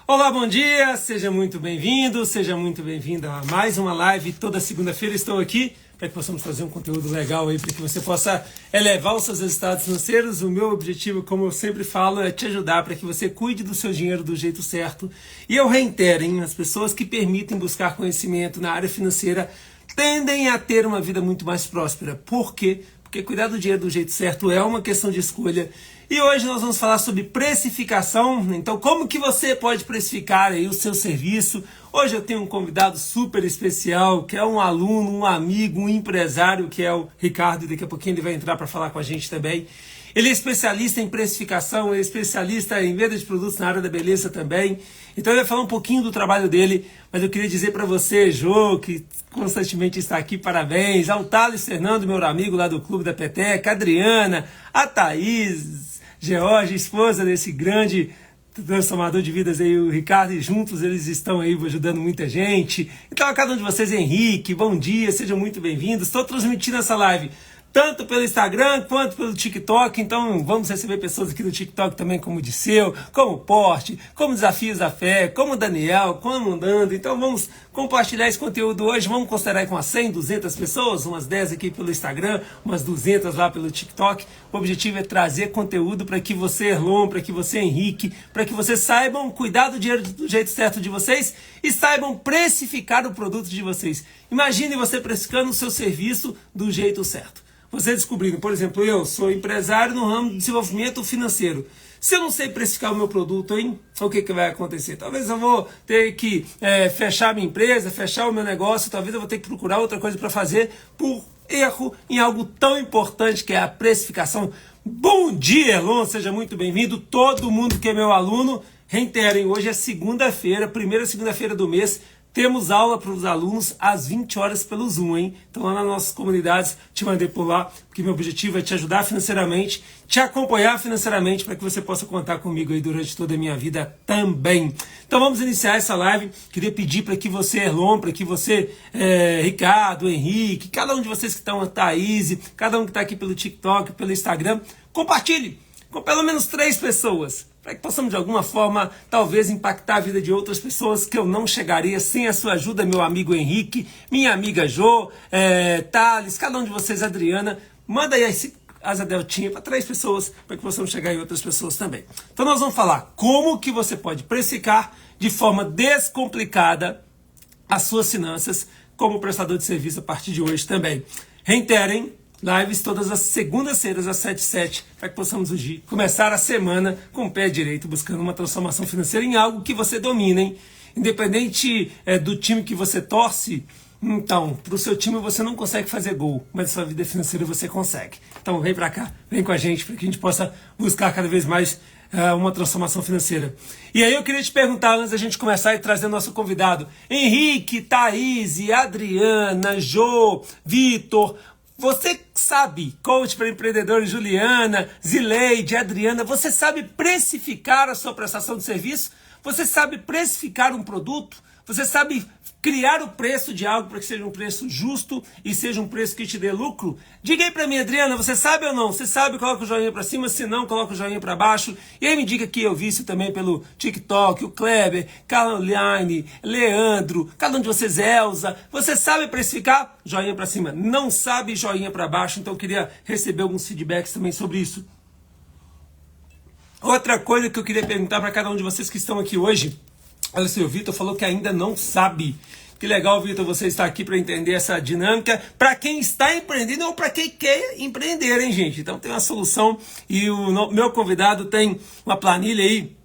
Olá, bom dia, seja muito bem-vindo, seja muito bem-vinda a mais uma live. Toda segunda-feira estou aqui para que possamos trazer um conteúdo legal aí, para que você possa elevar os seus resultados financeiros. O meu objetivo, como eu sempre falo, é te ajudar para que você cuide do seu dinheiro do jeito certo. E eu reitero, hein, as pessoas que permitem buscar conhecimento na área financeira tendem a ter uma vida muito mais próspera. Por quê? Porque cuidar do dinheiro do jeito certo é uma questão de escolha. E hoje nós vamos falar sobre precificação. Então, como que você pode precificar aí o seu serviço? Hoje eu tenho um convidado super especial, que é um aluno, um amigo, um empresário, que é o Ricardo, e daqui a pouquinho ele vai entrar para falar com a gente também. Ele é especialista em precificação, é especialista em venda de produtos na área da beleza também. Então ele vai falar um pouquinho do trabalho dele, mas eu queria dizer para você, Jô, que constantemente está aqui, parabéns, ao Thales Fernando, meu amigo lá do Clube da Peteca, a Adriana, a Thaís, George, esposa desse grande transformador de vidas aí, o Ricardo, e juntos eles estão aí ajudando muita gente. Então a cada um de vocês, Henrique, bom dia, sejam muito bem-vindos. Estou transmitindo essa live tanto pelo Instagram quanto pelo TikTok, então vamos receber pessoas aqui no TikTok também, como o Disseu, como o Porte, como Desafios da Fé, como o Daniel, como o Nando. Então vamos compartilhar esse conteúdo hoje, vamos considerar aí com umas 100, 200 pessoas, umas 10 aqui pelo Instagram, umas 200 lá pelo TikTok. O objetivo é trazer conteúdo para que você, Erlon, para que você, Henrique, para que vocês saibam cuidar do dinheiro do jeito certo de vocês e saibam precificar o produto de vocês. Imagine você precificando o seu serviço do jeito certo. Você descobrindo, por exemplo, eu sou empresário no ramo de desenvolvimento financeiro. Se eu não sei precificar o meu produto, hein? O que vai acontecer? Talvez eu vou ter que fechar minha empresa, fechar o meu negócio, talvez eu vou ter que procurar outra coisa para fazer por erro em algo tão importante que é a precificação. Bom dia, Erlon, seja muito bem-vindo. Todo mundo que é meu aluno, reiterem, hoje é segunda-feira, primeira segunda-feira do mês. Temos aula para os alunos às 20 horas pelo Zoom, hein? Então lá nas nossas comunidades, te mandei por lá, porque meu objetivo é te ajudar financeiramente, te acompanhar financeiramente, para que você possa contar comigo aí durante toda a minha vida também. Então vamos iniciar essa live. Queria pedir para que você, Erlon, para que você, Ricardo, Henrique, cada um de vocês que estão, Thaís, cada um que está aqui pelo TikTok, pelo Instagram, compartilhe com pelo menos 3 pessoas, para que possamos de alguma forma talvez impactar a vida de outras pessoas que eu não chegaria sem a sua ajuda, meu amigo Henrique, minha amiga Jô, Thales, cada um de vocês, Adriana, manda aí esse asa deltinha para 3 pessoas, para que possamos chegar em outras pessoas também. Então nós vamos falar como que você pode precificar de forma descomplicada as suas finanças como prestador de serviço a partir de hoje também. Reiterem, lives todas as segundas-feiras às 7h07, para que possamos hoje começar a semana com o pé direito, buscando uma transformação financeira em algo que você domina, hein? Independente do time que você torce, então, para o seu time você não consegue fazer gol, mas a sua vida financeira você consegue. Então vem para cá, vem com a gente, para que a gente possa buscar cada vez mais uma transformação financeira. E aí eu queria te perguntar, antes da gente começar e trazer nosso convidado, Henrique, Thaís, Adriana, Jô, Vitor, você sabe, coach para empreendedores, Juliana, Zileide, Adriana, você sabe precificar a sua prestação de serviço? Você sabe precificar um produto? Você sabe criar o preço de algo para que seja um preço justo e seja um preço que te dê lucro? Diga aí para mim, Adriana, você sabe ou não? Você sabe, coloca o joinha para cima, se não, coloca o joinha para baixo. E aí me diga que eu vi isso também pelo TikTok, o Kleber, Caroline, Leandro, cada um de vocês, Elza. Você sabe precificar? Joinha para cima. Não sabe, joinha para baixo. Então eu queria receber alguns feedbacks também sobre isso. Outra coisa que eu queria perguntar para cada um de vocês que estão aqui hoje. Olha, o seu Vitor falou que ainda não sabe. Que legal, Vitor, você está aqui para entender essa dinâmica. Para quem está empreendendo ou para quem quer empreender, hein, gente? Então tem uma solução e o meu convidado tem uma planilha aí,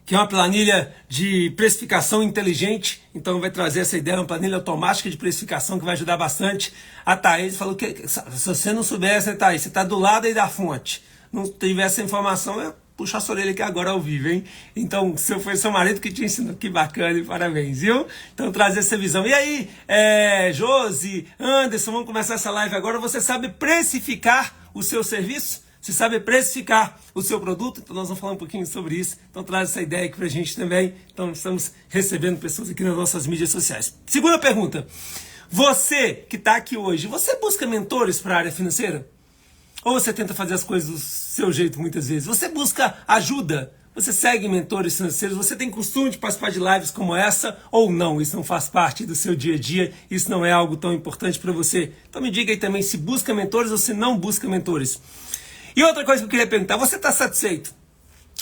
que é uma planilha de precificação inteligente. Então vai trazer essa ideia, uma planilha automática de precificação que vai ajudar bastante. A Thaís falou que se você não soubesse, né, Thaís, você está do lado aí da fonte. Não tivesse essa informação, puxa a sua orelha aqui agora ao vivo, hein? Então, foi seu marido que te ensinou, que bacana, e parabéns, viu? Então, trazer essa visão. E aí, Josi, Anderson, vamos começar essa live agora. Você sabe precificar o seu serviço? Você sabe precificar o seu produto? Então, nós vamos falar um pouquinho sobre isso. Então, traz essa ideia aqui pra gente também. Então, estamos recebendo pessoas aqui nas nossas mídias sociais. Segunda pergunta. Você que está aqui hoje, você busca mentores para a área financeira? Ou você tenta fazer as coisas do seu jeito muitas vezes? Você busca ajuda? Você segue mentores financeiros? Você tem costume de participar de lives como essa ou não? Isso não faz parte do seu dia a dia? Isso não é algo tão importante para você? Então me diga aí também se busca mentores ou se não busca mentores. E outra coisa que eu queria perguntar, você está satisfeito?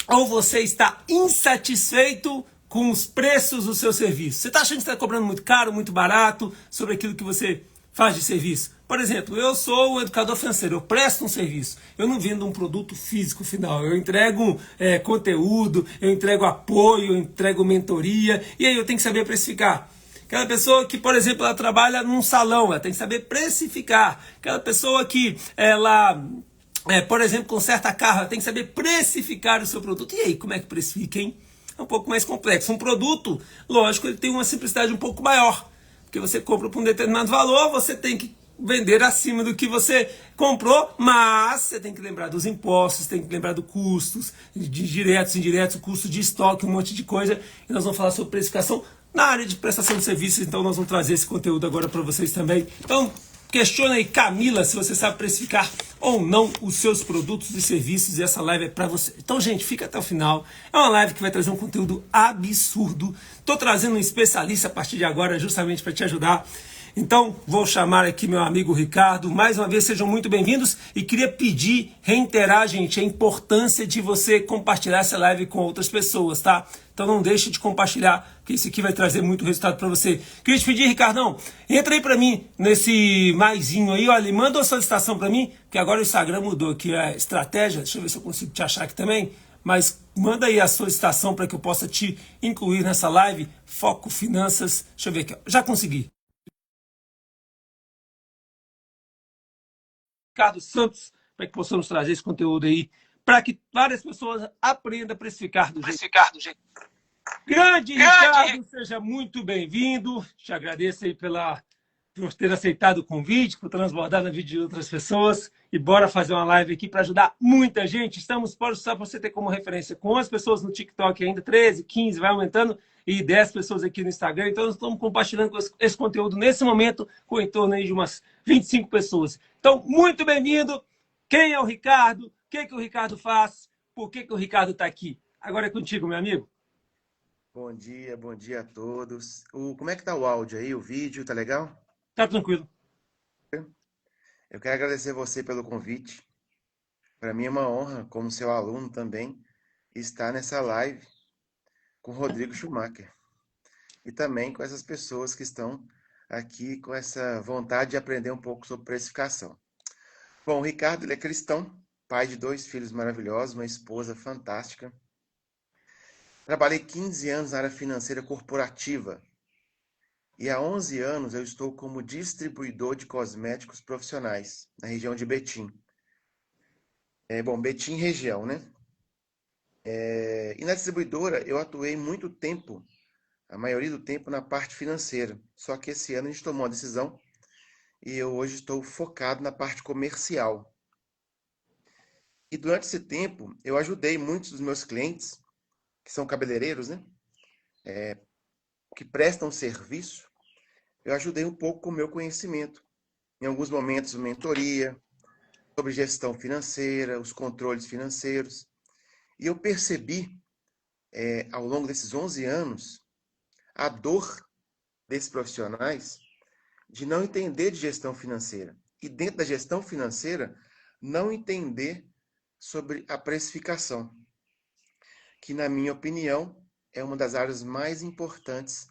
Ou você está insatisfeito com os preços do seu serviço? Você está achando que está cobrando muito caro, muito barato sobre aquilo que você faz de serviço? Por exemplo, eu sou um educador financeiro, eu presto um serviço. Eu não vendo um produto físico final, eu entrego conteúdo, eu entrego apoio, eu entrego mentoria, e aí eu tenho que saber precificar. Aquela pessoa que, por exemplo, ela trabalha num salão, ela tem que saber precificar. Aquela pessoa que ela... por exemplo, conserta carro, ela tem que saber precificar o seu produto. E aí, como é que precifica, hein? É um pouco mais complexo. Um produto, lógico, ele tem uma simplicidade um pouco maior. Porque você compra por um determinado valor, você tem que vender acima do que você comprou, mas você tem que lembrar dos impostos, tem que lembrar dos custos, de diretos, indiretos, o custo de estoque, um monte de coisa. E nós vamos falar sobre precificação na área de prestação de serviços, então nós vamos trazer esse conteúdo agora para vocês também. Então, questiona aí, Camila, se você sabe precificar ou não os seus produtos e serviços, e essa live é para você. Então, gente, fica até o final. É uma live que vai trazer um conteúdo absurdo. Estou trazendo um especialista a partir de agora, justamente para te ajudar. Então, vou chamar aqui meu amigo Ricardo. Mais uma vez, sejam muito bem-vindos. E queria pedir, reiterar, gente, a importância de você compartilhar essa live com outras pessoas, tá? Então não deixe de compartilhar, que isso aqui vai trazer muito resultado para você. Queria te pedir, Ricardão, entra aí para mim nesse maisinho aí, olha, e manda uma solicitação para mim, que agora o Instagram mudou aqui a estratégia. Deixa eu ver se eu consigo te achar aqui também. Mas manda aí a solicitação para que eu possa te incluir nessa live. Foco Finanças. Deixa eu ver aqui, já consegui. Ricardo Santos, para que possamos trazer esse conteúdo aí, para que várias pessoas aprendam a precificar do jeito. Grande Ricardo, seja muito bem-vindo. Te agradeço aí por ter aceitado o convite, por transbordar na vida de outras pessoas. E bora fazer uma live aqui para ajudar muita gente. Estamos, pode só para você ter como referência, com 11 pessoas no TikTok ainda, 13, 15, vai aumentando, e 10 pessoas aqui no Instagram. Então, nós estamos compartilhando esse conteúdo nesse momento com em torno aí de umas 25 pessoas. Então, muito bem-vindo. Quem é o Ricardo? O que o Ricardo faz? Por que o Ricardo está aqui? Agora é contigo, meu amigo. Bom dia a todos. Como é que tá o áudio aí, o vídeo, tá legal? Tá tranquilo. Eu quero agradecer você pelo convite. Para mim é uma honra, como seu aluno também, estar nessa live com o Rodrigo Schumacher. E também com essas pessoas que estão aqui com essa vontade de aprender um pouco sobre precificação. Bom, o Ricardo, ele é cristão, pai de 2 filhos maravilhosos, uma esposa fantástica. Trabalhei 15 anos na área financeira corporativa e há 11 anos eu estou como distribuidor de cosméticos profissionais na região de Betim. Betim região, né? E na distribuidora eu atuei muito tempo, a maioria do tempo na parte financeira. Só que esse ano a gente tomou uma decisão e eu hoje estou focado na parte comercial. E durante esse tempo eu ajudei muitos dos meus clientes, que são cabeleireiros, né? Que prestam serviço, eu ajudei um pouco com o meu conhecimento. Em alguns momentos, mentoria, sobre gestão financeira, os controles financeiros. E eu percebi, ao longo desses 11 anos, a dor desses profissionais de não entender de gestão financeira. E dentro da gestão financeira, não entender sobre a precificação, que, na minha opinião, é uma das áreas mais importantes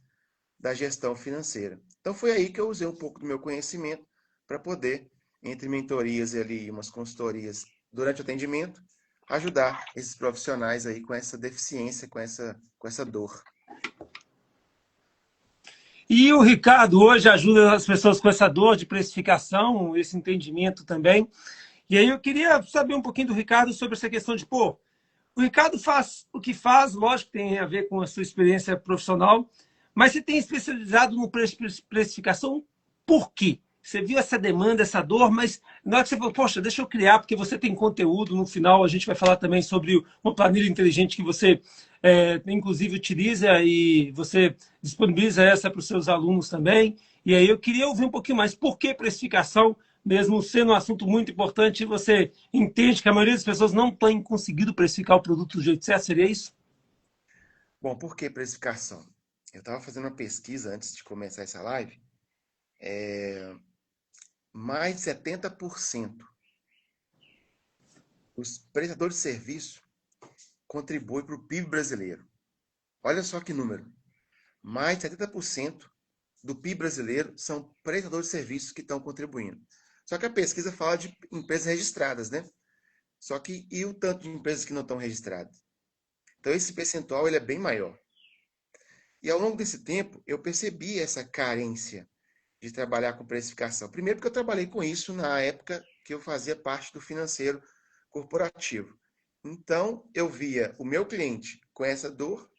da gestão financeira. Então foi aí que eu usei um pouco do meu conhecimento para poder, entre mentorias e ali umas consultorias durante o atendimento, ajudar esses profissionais aí com essa deficiência, com essa dor. E o Ricardo hoje ajuda as pessoas com essa dor de precificação, esse entendimento também. E aí eu queria saber um pouquinho do Ricardo sobre essa questão de, o Ricardo faz o que faz, lógico que tem a ver com a sua experiência profissional, mas você tem especializado no precificação por quê? Você viu essa demanda, essa dor, mas na hora que você falou, poxa, deixa eu criar, porque você tem conteúdo, no final a gente vai falar também sobre uma planilha inteligente que você, inclusive, utiliza e você disponibiliza essa para os seus alunos também. E aí eu queria ouvir um pouquinho mais, por que precificação? mesmo sendo um assunto muito importante, você entende que a maioria das pessoas não tem conseguido precificar o produto do jeito certo? Seria isso? Bom, por que precificação? Eu estava fazendo uma pesquisa antes de começar essa live. Mais de 70% dos prestadores de serviço contribuem para o PIB brasileiro. Olha só que número. Mais de 70% do PIB brasileiro são prestadores de serviços que estão contribuindo. Só que a pesquisa fala de empresas registradas, né? Só que e o tanto de empresas que não estão registradas? Então esse percentual ele é bem maior. E ao longo desse tempo eu percebi essa carência de trabalhar com precificação. Primeiro porque eu trabalhei com isso na época que eu fazia parte do financeiro corporativo. Então eu via o meu cliente com essa dor,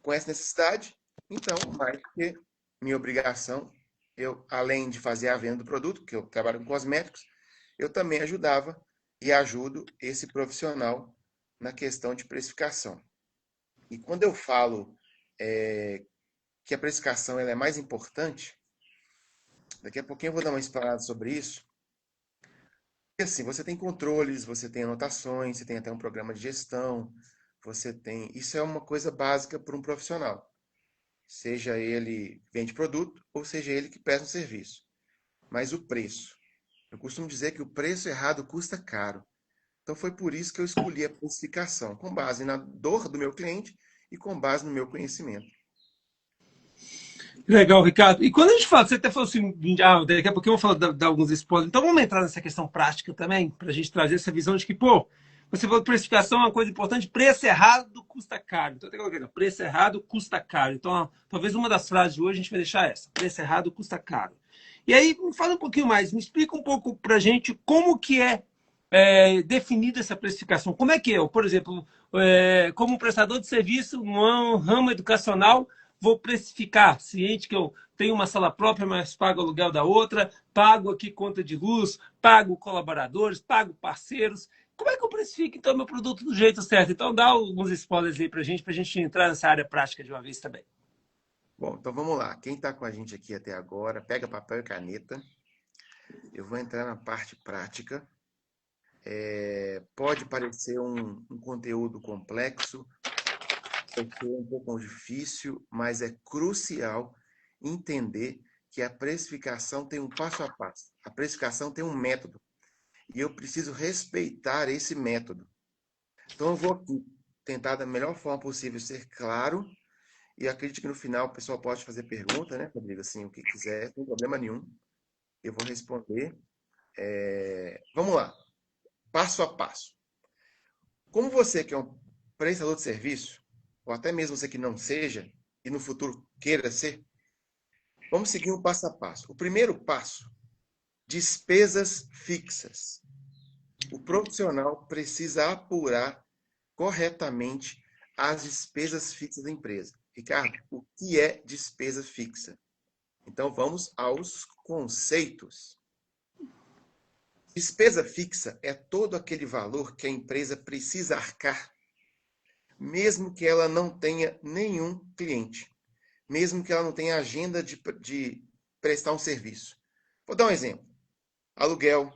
com essa necessidade, então mais que minha obrigação, eu além de fazer a venda do produto, que eu trabalho com cosméticos, eu também ajudava e ajudo esse profissional na questão de precificação. E quando eu falo que a precificação ela é mais importante, daqui a pouquinho eu vou dar uma explanada sobre isso. E assim, você tem controles, você tem anotações, você tem até um programa de gestão, você tem. Isso é uma coisa básica para um profissional. Seja ele vende produto ou seja ele que presta um serviço. Mas o preço. Eu costumo dizer que o preço errado custa caro. Então foi por isso que eu escolhi a precificação, com base na dor do meu cliente e com base no meu conhecimento. Legal, Ricardo. E quando a gente fala, você até falou assim, daqui a pouquinho eu vou falar, dar alguns spoilers. Então vamos entrar nessa questão prática também, para a gente trazer essa visão de que, pô, você falou que precificação é uma coisa importante, preço errado custa caro. Então tem que colocar, preço errado custa caro. Então, talvez uma das frases de hoje a gente vai deixar essa: preço errado custa caro. E aí, me fala um pouquinho mais, me explica um pouco para a gente como que definida essa precificação. Como é que eu, por exemplo, como prestador de serviço no ramo educacional, vou precificar, ciente que eu tenho uma sala própria, mas pago aluguel da outra, pago aqui conta de luz, pago colaboradores, pago parceiros. Como é que eu precifico, então, meu produto do jeito certo? Então, dá alguns spoilers aí para a gente entrar nessa área prática de uma vez também. Bom, então vamos lá. Quem está com a gente aqui até agora, pega papel e caneta. Eu vou entrar na parte prática. Pode parecer um conteúdo complexo, pode ser um pouco difícil, mas é crucial entender que a precificação tem um passo a passo. A precificação tem um método. E eu preciso respeitar esse método. Então eu vou aqui tentar da melhor forma possível ser claro. E acredito que no final o pessoal pode fazer pergunta, né, Rodrigo? Assim, o que quiser, sem problema nenhum. Eu vou responder. Vamos lá, passo a passo. Como você que é um prestador de serviço, ou até mesmo você que não seja, e no futuro queira ser, vamos seguir um passo a passo. O primeiro passo, despesas fixas. O profissional precisa apurar corretamente as despesas fixas da empresa. Ricardo, o que é despesa fixa? Então vamos aos conceitos. Despesa fixa é todo aquele valor que a empresa precisa arcar, mesmo que ela não tenha nenhum cliente, mesmo que ela não tenha agenda de prestar um serviço. Vou dar um exemplo: aluguel,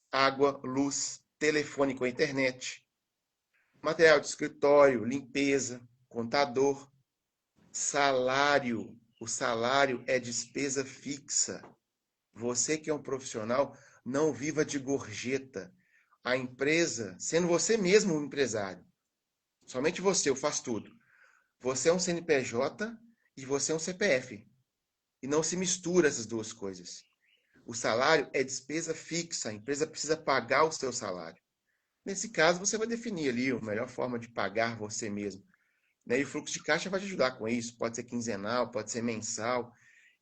água, luz, telefone com internet, material de escritório, limpeza, contador, salário. O salário é despesa fixa. Você que é um profissional, não viva de gorjeta. A empresa, sendo você mesmo um empresário, somente você, eu faço tudo. Você é um CNPJ e você é um CPF. E não se mistura essas duas coisas. O salário é despesa fixa, a empresa precisa pagar o seu salário. Nesse caso, você vai definir ali a melhor forma de pagar você mesmo. Né? E o fluxo de caixa vai te ajudar com isso. Pode ser quinzenal, pode ser mensal.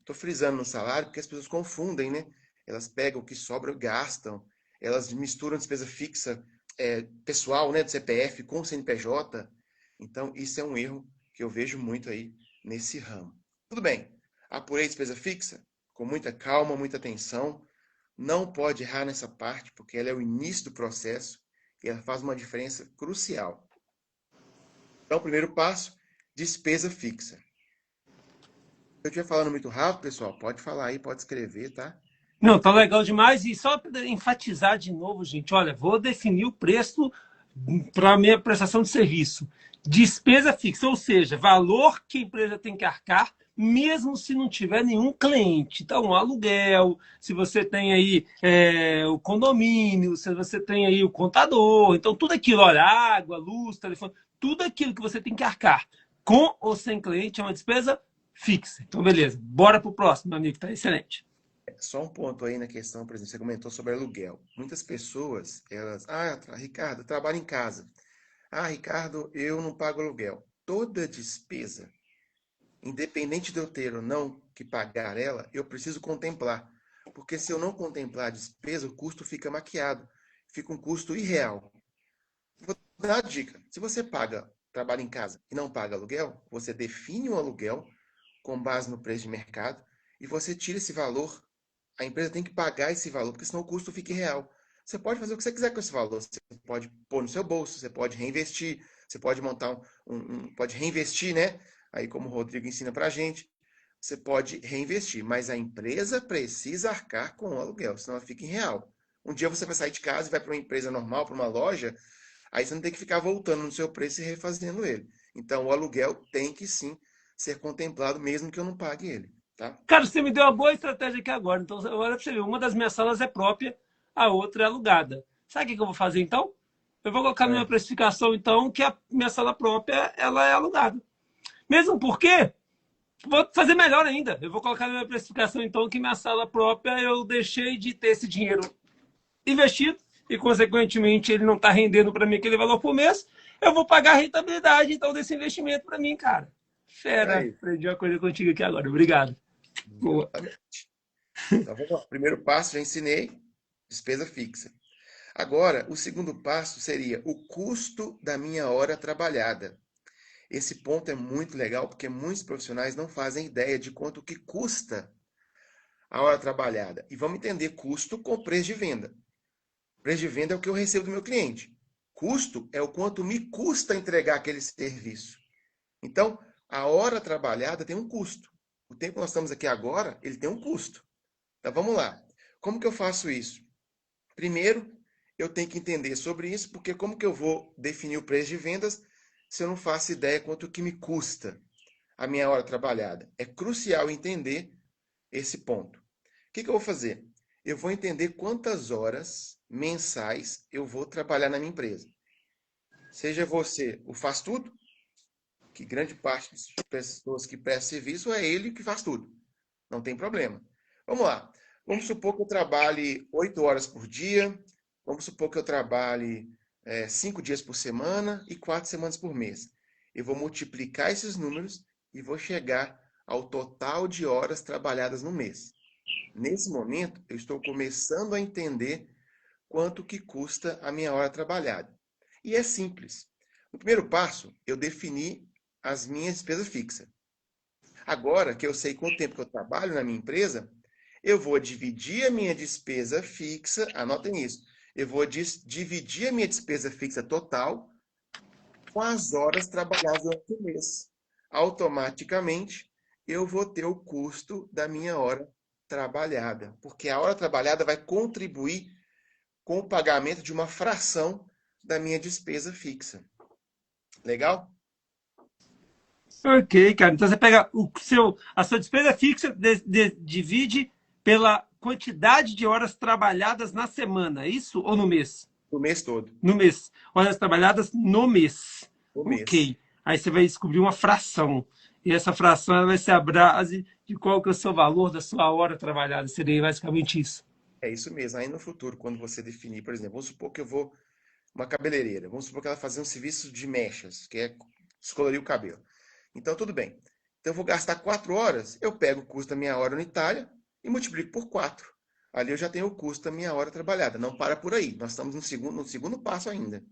Estou frisando no salário porque as pessoas confundem, né? Elas pegam o que sobra e gastam. Elas misturam despesa fixa pessoal, né, do CPF com o CNPJ. Então, isso é um erro que eu vejo muito aí nesse ramo. Tudo bem. Apurei despesa fixa com muita calma, muita atenção. Não pode errar nessa parte, porque ela é o início do processo e ela faz uma diferença crucial. Então, primeiro passo, despesa fixa. Se eu estiver falando muito rápido, pessoal, pode falar aí, pode escrever, tá? Não, tá legal demais. E só para enfatizar de novo, gente, olha, vou definir o preço para a minha prestação de serviço. Despesa fixa, ou seja, valor que a empresa tem que arcar, mesmo se não tiver nenhum cliente. Então, o aluguel, se você tem aí o condomínio, se você tem aí o contador, então tudo aquilo, olha, água, luz, telefone, tudo aquilo que você tem que arcar com ou sem cliente é uma despesa fixa. Então, beleza, bora pro próximo, meu amigo, tá excelente. Só um ponto aí na questão, por exemplo, você comentou sobre aluguel. Muitas pessoas, elas, Ricardo, eu trabalho em casa. Ah, Ricardo, eu não pago aluguel. Toda despesa, independente de eu ter ou não que pagar ela, eu preciso contemplar. Porque se eu não contemplar a despesa, o custo fica maquiado, fica um custo irreal. Vou dar uma dica. Se você trabalha em casa e não paga aluguel, você define um aluguel com base no preço de mercado e você tira esse valor. A empresa tem que pagar esse valor, porque senão o custo fica irreal. Você pode fazer o que você quiser com esse valor. Você pode pôr no seu bolso, você pode reinvestir, você pode montar pode reinvestir, né? Aí como o Rodrigo ensina pra gente, você pode reinvestir, mas a empresa precisa arcar com o aluguel, senão ela fica irreal. Um dia você vai sair de casa e vai para uma empresa normal, para uma loja, aí você não tem que ficar voltando no seu preço e refazendo ele. Então, o aluguel tem que sim ser contemplado, mesmo que eu não pague ele, tá? Cara, você me deu uma boa estratégia aqui agora. Então, olha pra você ver, uma das minhas salas é própria, a outra é alugada. Sabe o que eu vou fazer então? Eu vou colocar na minha É, precificação, então, que a minha sala própria ela é alugada. Mesmo porque, vou fazer melhor ainda. Eu vou colocar na minha precificação, então, que minha sala própria eu deixei de ter esse dinheiro investido e, consequentemente, ele não está rendendo para mim aquele valor por mês. Eu vou pagar a rentabilidade, então, desse investimento para mim, cara. é Fera, isso. aprendi uma coisa contigo aqui agora. Obrigado. Boa. Exatamente. Então, vamos lá. Primeiro passo, já ensinei, despesa fixa. Agora, o segundo passo seria o custo da minha hora trabalhada. Esse ponto é muito legal porque muitos profissionais não fazem ideia de quanto que custa a hora trabalhada. E vamos entender custo com preço de venda. Preço de venda é o que eu recebo do meu cliente. Custo é o quanto me custa entregar aquele serviço. Então, a hora trabalhada tem um custo. O tempo que nós estamos aqui agora, ele tem um custo. Então, vamos lá. Como que eu faço isso? Primeiro, eu tenho que entender sobre isso, porque como que eu vou definir o preço de vendas se eu não faço ideia quanto que me custa a minha hora trabalhada? É crucial entender esse ponto. O que que eu vou fazer? Eu vou entender quantas horas mensais eu vou trabalhar na minha empresa. Seja você o faz tudo, que grande parte das pessoas que prestam serviço é ele que faz tudo. Não tem problema. Vamos lá. Vamos supor que eu trabalhe 8 horas por dia. Vamos supor que eu trabalhe 5 dias por semana e 4 semanas por mês. Eu vou multiplicar esses números e vou chegar ao total de horas trabalhadas no mês. Nesse momento, eu estou começando a entender quanto que custa a minha hora trabalhada. E é simples. No primeiro passo, eu defini as minhas despesas fixas. Agora que eu sei quanto tempo que eu trabalho na minha empresa, eu vou dividir a minha despesa fixa, anotem isso, eu vou dividir a minha despesa fixa total com as horas trabalhadas durante o mês. Automaticamente, eu vou ter o custo da minha hora trabalhada, porque a hora trabalhada vai contribuir com o pagamento de uma fração da minha despesa fixa. Legal? Ok, cara. Então você pega a sua despesa fixa, divide pela quantidade de horas trabalhadas na semana, é isso? Ou no mês? O mês todo. No mês. Horas trabalhadas no mês. O mês. Ok. Aí você vai descobrir uma fração. E essa fração ela vai ser a base de qual que é o seu valor da sua hora trabalhada. Seria basicamente isso. É isso mesmo. Aí no futuro, quando você definir, por exemplo, vamos supor que eu vou uma cabeleireira. Vamos supor que ela fazia um serviço de mechas, que é descolorir o cabelo. Então, tudo bem. Então, eu vou gastar 4 horas, eu pego o custo da minha hora unitária e multiplico por 4. Ali eu já tenho o custo da minha hora trabalhada. Não para por aí. Nós estamos no segundo passo ainda.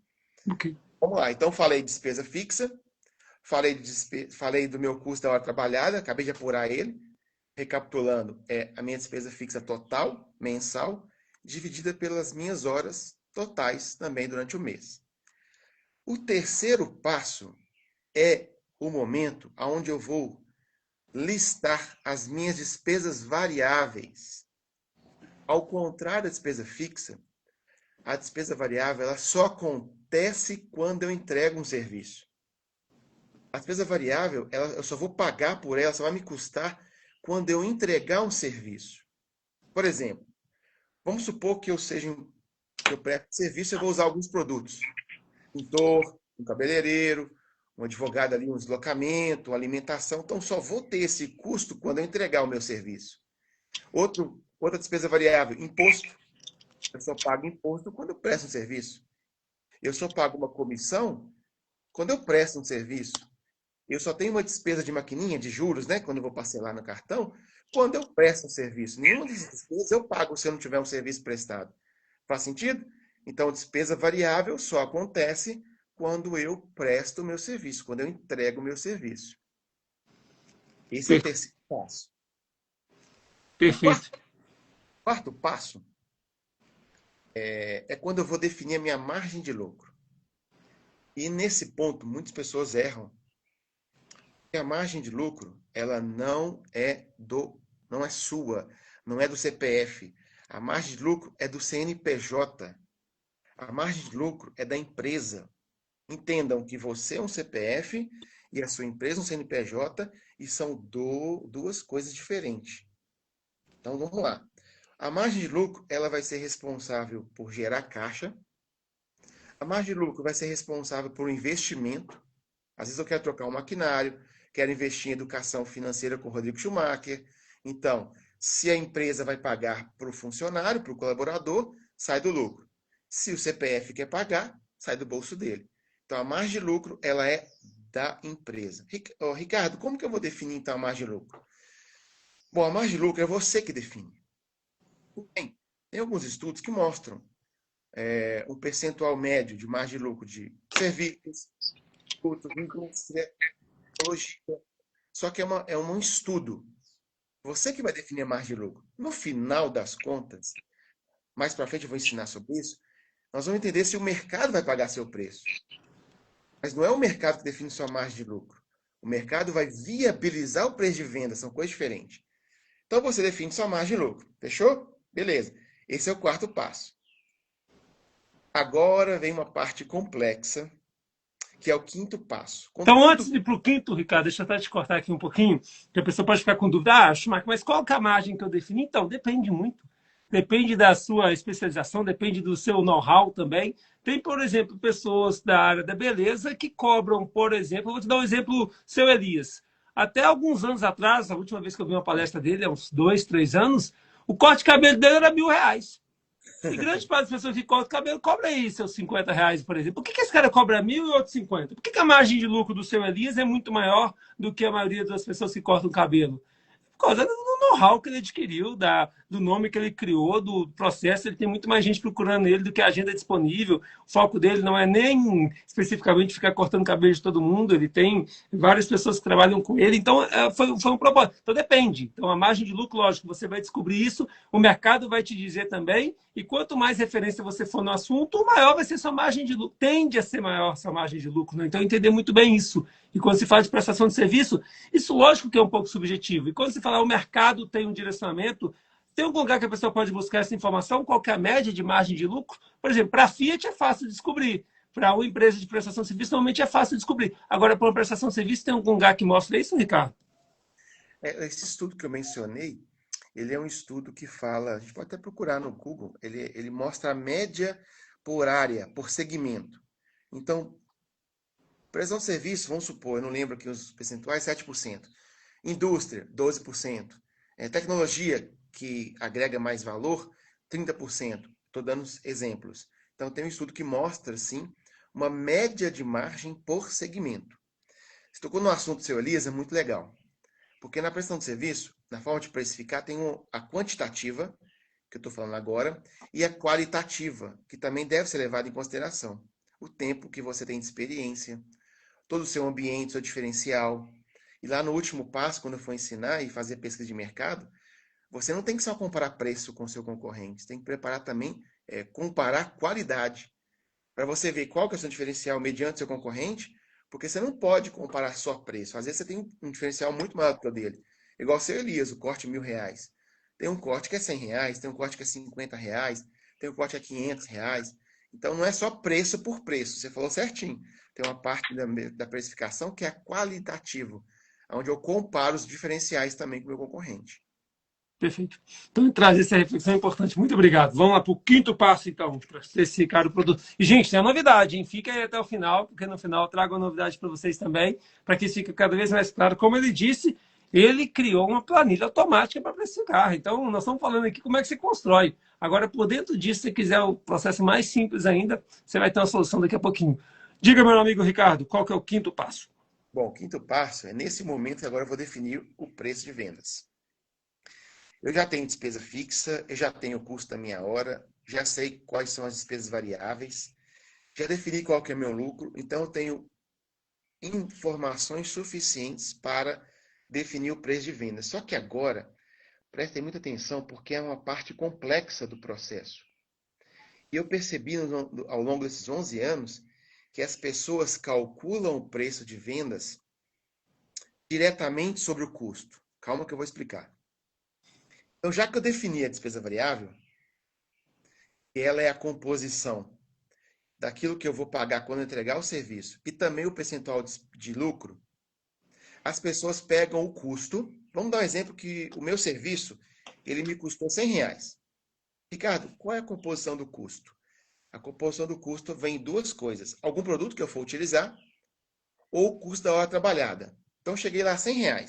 Ok. Vamos lá. Então, falei de despesa fixa, falei do meu custo da hora trabalhada, acabei de apurar ele. Recapitulando, é a minha despesa fixa total, mensal, dividida pelas minhas horas totais também durante o mês. O terceiro passo é o momento onde eu vou listar as minhas despesas variáveis. Ao contrário da despesa fixa, a despesa variável ela só acontece quando eu entrego um serviço. A despesa variável, eu só vou pagar por ela, só vai me custar quando eu entregar um serviço. Por exemplo, vamos supor que que eu presto serviço, eu vou usar alguns produtos. Um pintor, um cabeleireiro, um advogado ali, um deslocamento, uma alimentação. Então, só vou ter esse custo quando eu entregar o meu serviço. Outra despesa variável, imposto. Eu só pago imposto quando eu presto um serviço. Eu só pago uma comissão quando eu presto um serviço. Eu só tenho uma despesa de maquininha, de juros, né? Quando eu vou parcelar no cartão, quando eu presto um serviço. Nenhuma dessas despesas eu pago se eu não tiver um serviço prestado. Faz sentido? Então, despesa variável só acontece quando eu presto o meu serviço, quando eu entrego o meu serviço. Esse é o Per- terceiro passo. O Perfeito. quarto passo é quando eu vou definir a minha margem de lucro. E nesse ponto, muitas pessoas erram. E a margem de lucro, ela não é sua, não é do CPF. A margem de lucro é do CNPJ. A margem de lucro é da empresa. Entendam que você é um CPF e a sua empresa é um CNPJ e são duas coisas diferentes. Então vamos lá. A margem de lucro, ela vai ser responsável por gerar caixa. A margem de lucro vai ser responsável por um investimento. Às vezes eu quero trocar um maquinário, quero investir em educação financeira com o Rodrigo Schumacher. Então, se a empresa vai pagar para o funcionário, para o colaborador, sai do lucro. Se o CPF quer pagar, sai do bolso dele. Então, a margem de lucro, ela é da empresa. Ricardo, como que eu vou definir, então, a margem de lucro? Bom, a margem de lucro é você que define. Tem alguns estudos que mostram um percentual médio de margem de lucro de serviços, produtos, indústria, tecnologia. Só que é um estudo. Você que vai definir a margem de lucro. No final das contas, mais para frente eu vou ensinar sobre isso, nós vamos entender se o mercado vai pagar seu preço. Mas não é o mercado que define sua margem de lucro. O mercado vai viabilizar o preço de venda, são coisas diferentes. Então você define sua margem de lucro. Fechou? Beleza. Esse é o quarto passo. Agora vem uma parte complexa, que é o quinto passo. Então, antes Contudo, de ir para o quinto, Ricardo, deixa eu até te cortar aqui um pouquinho, que a pessoa pode ficar com dúvida. Ah, Schumacher, mas qual que é a margem que eu defini? Então, depende muito. Depende da sua especialização, depende do seu know-how também. Tem, por exemplo, pessoas da área da beleza que cobram, por exemplo, vou te dar um exemplo, seu Elias. Até alguns anos atrás, a última vez que eu vi uma palestra dele, há uns 2, 3 anos, o corte de cabelo dele era R$ 1.000. E grande parte das pessoas que cortam o cabelo cobra aí seus R$ 50, por exemplo. Por que esse cara cobra 1.000 e outros 50? Por que a margem de lucro do seu Elias é muito maior do que a maioria das pessoas que cortam o cabelo? Por causa do know-how que ele adquiriu, do nome que ele criou, do processo. Ele tem muito mais gente procurando ele do que a agenda disponível. O foco dele não é nem especificamente ficar cortando cabelo de todo mundo, ele tem várias pessoas que trabalham com ele. Então, foi um propósito. Então, depende. Então, a margem de lucro, lógico, você vai descobrir isso, o mercado vai te dizer também, e quanto mais referência você for no assunto, maior vai ser sua margem de lucro. Tende a ser maior sua margem de lucro. Né? Então, entender muito bem isso. E quando se fala de prestação de serviço, isso lógico que é um pouco subjetivo. E quando se fala o mercado tem um direcionamento, tem algum lugar que a pessoa pode buscar essa informação? Qual que é a média de margem de lucro? Por exemplo, para a Fiat é fácil de descobrir. Para uma empresa de prestação de serviço, normalmente é fácil de descobrir. Agora, para uma prestação de serviço, tem algum lugar que mostra isso, Ricardo? esse estudo que eu mencionei, ele é um estudo que fala, a gente pode até procurar no Google, ele mostra a média por área, por segmento. Então, prestação de serviço, vamos supor, eu não lembro aqui os percentuais, 7%. Indústria, 12%. Tecnologia, que agrega mais valor, 30%. Estou dando exemplos. Então, tem um estudo que mostra, sim, uma média de margem por segmento. Você tocou no assunto, seu Elias, é muito legal. Porque na prestação de serviço, na forma de precificar, tem a quantitativa, que eu estou falando agora, e a qualitativa, que também deve ser levada em consideração. O tempo que você tem de experiência, todo o seu ambiente, seu diferencial. E lá no último passo, quando eu for ensinar e fazer pesquisa de mercado, você não tem que só comparar preço com o seu concorrente, você tem que preparar também, comparar qualidade, para você ver qual que é o seu diferencial mediante o seu concorrente, porque você não pode comparar só preço. Às vezes você tem um diferencial muito maior do que o dele. Igual o seu Elias, o corte R$ 1.000. Tem um corte que é R$ 100, tem um corte que é R$ 50, tem um corte que é R$ 500. Então, não é só preço por preço. Você falou certinho. Tem uma parte da precificação que é qualitativo, onde eu comparo os diferenciais também com o meu concorrente. Perfeito. Então, trazer essa reflexão é importante. Muito obrigado. Vamos lá para o quinto passo, então, para especificar o produto. E, gente, tem a novidade, hein? Fica aí até o final, porque no final eu trago a novidade para vocês também, para que isso fique cada vez mais claro. Como ele disse, ele criou uma planilha automática para precificar. Então, nós estamos falando aqui como é que se constrói. Agora, por dentro disso, se você quiser o processo mais simples ainda, você vai ter uma solução daqui a pouquinho. Diga, meu amigo Ricardo, qual que é o quinto passo? Bom, o quinto passo é nesse momento que agora eu vou definir o preço de vendas. Eu já tenho despesa fixa, eu já tenho o custo da minha hora, já sei quais são as despesas variáveis, já defini qual que é meu lucro, então eu tenho informações suficientes para definir o preço de venda. Só que agora, prestem muita atenção, porque é uma parte complexa do processo. E eu percebi ao longo desses 11 anos que as pessoas calculam o preço de vendas diretamente sobre o custo. Calma que eu vou explicar. Então, já que eu defini a despesa variável, ela é a composição daquilo que eu vou pagar quando entregar o serviço e também o percentual de lucro, as pessoas pegam o custo. Vamos dar um exemplo que o meu serviço, ele me custou R$ 100. Ricardo, qual é a composição do custo? A composição do custo vem em duas coisas. Algum produto que eu for utilizar ou o custo da hora trabalhada. Então, eu cheguei lá a R$ 100.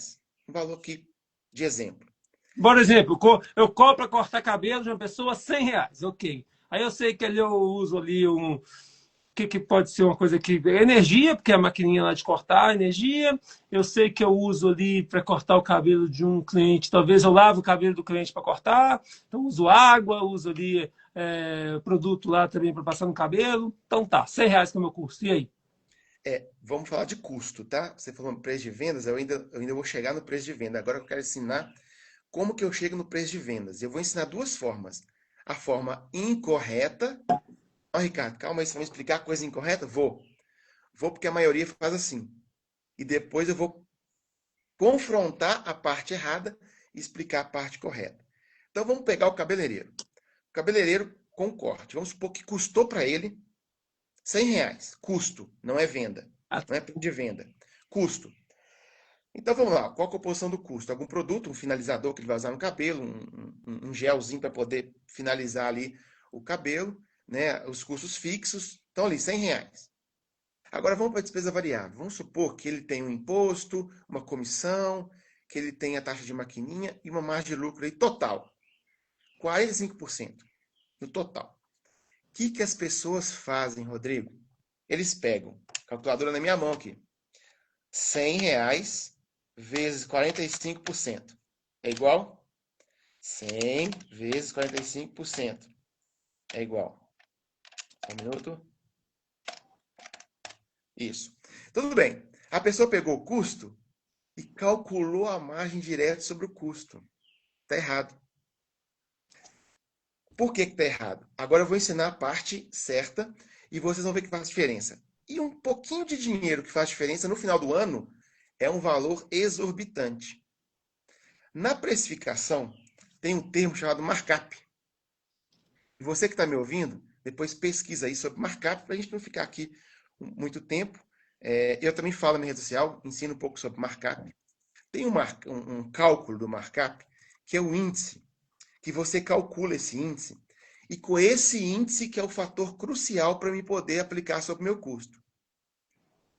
Um valor aqui de exemplo. Por exemplo, eu cobro para cortar cabelo de uma pessoa R$ 100, ok. Aí eu sei que ali eu uso ali que pode ser uma coisa que energia, porque é a maquininha lá de cortar energia. Eu sei que eu uso ali para cortar o cabelo de um cliente. Talvez eu lave o cabelo do cliente para cortar. Então uso água, uso ali produto lá também para passar no cabelo. Então tá, R$ 100 que é o meu custo. E aí? Vamos falar de custo, tá? Você falou no preço de vendas, eu ainda vou chegar no preço de venda. Agora eu quero ensinar como que eu chego no preço de vendas. Eu vou ensinar duas formas. A forma incorreta. Ó, Ricardo, calma aí, você vai me explicar a coisa incorreta? Vou. Vou porque a maioria faz assim. E depois eu vou confrontar a parte errada e explicar a parte correta. Então vamos pegar o cabeleireiro. O cabeleireiro com corte. Vamos supor que custou para ele R$ 100. Custo, não é venda. Não é preço de venda. Custo. Então vamos lá. Qual a composição do custo? Algum produto, um finalizador que ele vai usar no cabelo, um gelzinho para poder finalizar ali o cabelo, né? Os custos fixos. Então ali, R$ 100. Agora vamos para a despesa variável. Vamos supor que ele tem um imposto, uma comissão, que ele tem a taxa de maquininha e uma margem de lucro aí total. 45% no total. O que as pessoas fazem, Rodrigo? Eles pegam, calculadora na minha mão aqui, R$ 100 vezes 45%. É igual? 100 vezes 45%. É igual. Um minuto. Isso. Tudo bem. A pessoa pegou o custo e calculou a margem direta sobre o custo. Está errado. Por que está errado? Agora eu vou ensinar a parte certa e vocês vão ver que faz diferença. E um pouquinho de dinheiro que faz diferença no final do ano é um valor exorbitante. Na precificação, tem um termo chamado markup. E você que está me ouvindo, depois pesquisa aí sobre markup para a gente não ficar aqui muito tempo. Eu também falo na minha rede social, ensino um pouco sobre markup. Tem um cálculo do markup, que é o índice, que você calcula esse índice, e com esse índice que é o fator crucial para me poder aplicar sobre o meu custo.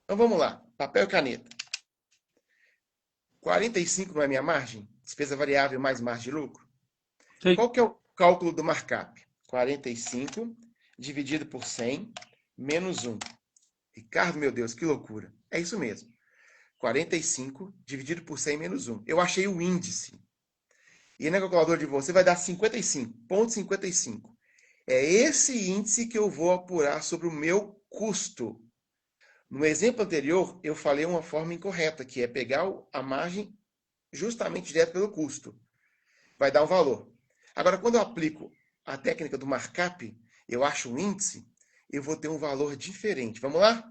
Então vamos lá, papel e caneta. 45 não é minha margem? Despesa variável mais margem de lucro? Sei. Qual que é o cálculo do markup? 45 dividido por 100 menos 1. Ricardo, meu Deus, que loucura. É isso mesmo. 45 dividido por 100 menos 1. Eu achei o índice. E na calculadora de você vai dar 55,55. É esse índice que eu vou apurar sobre o meu custo. No exemplo anterior, eu falei uma forma incorreta, que é pegar a margem justamente direto pelo custo. Vai dar um valor. Agora, quando eu aplico a técnica do markup, eu acho o índice, eu vou ter um valor diferente. Vamos lá?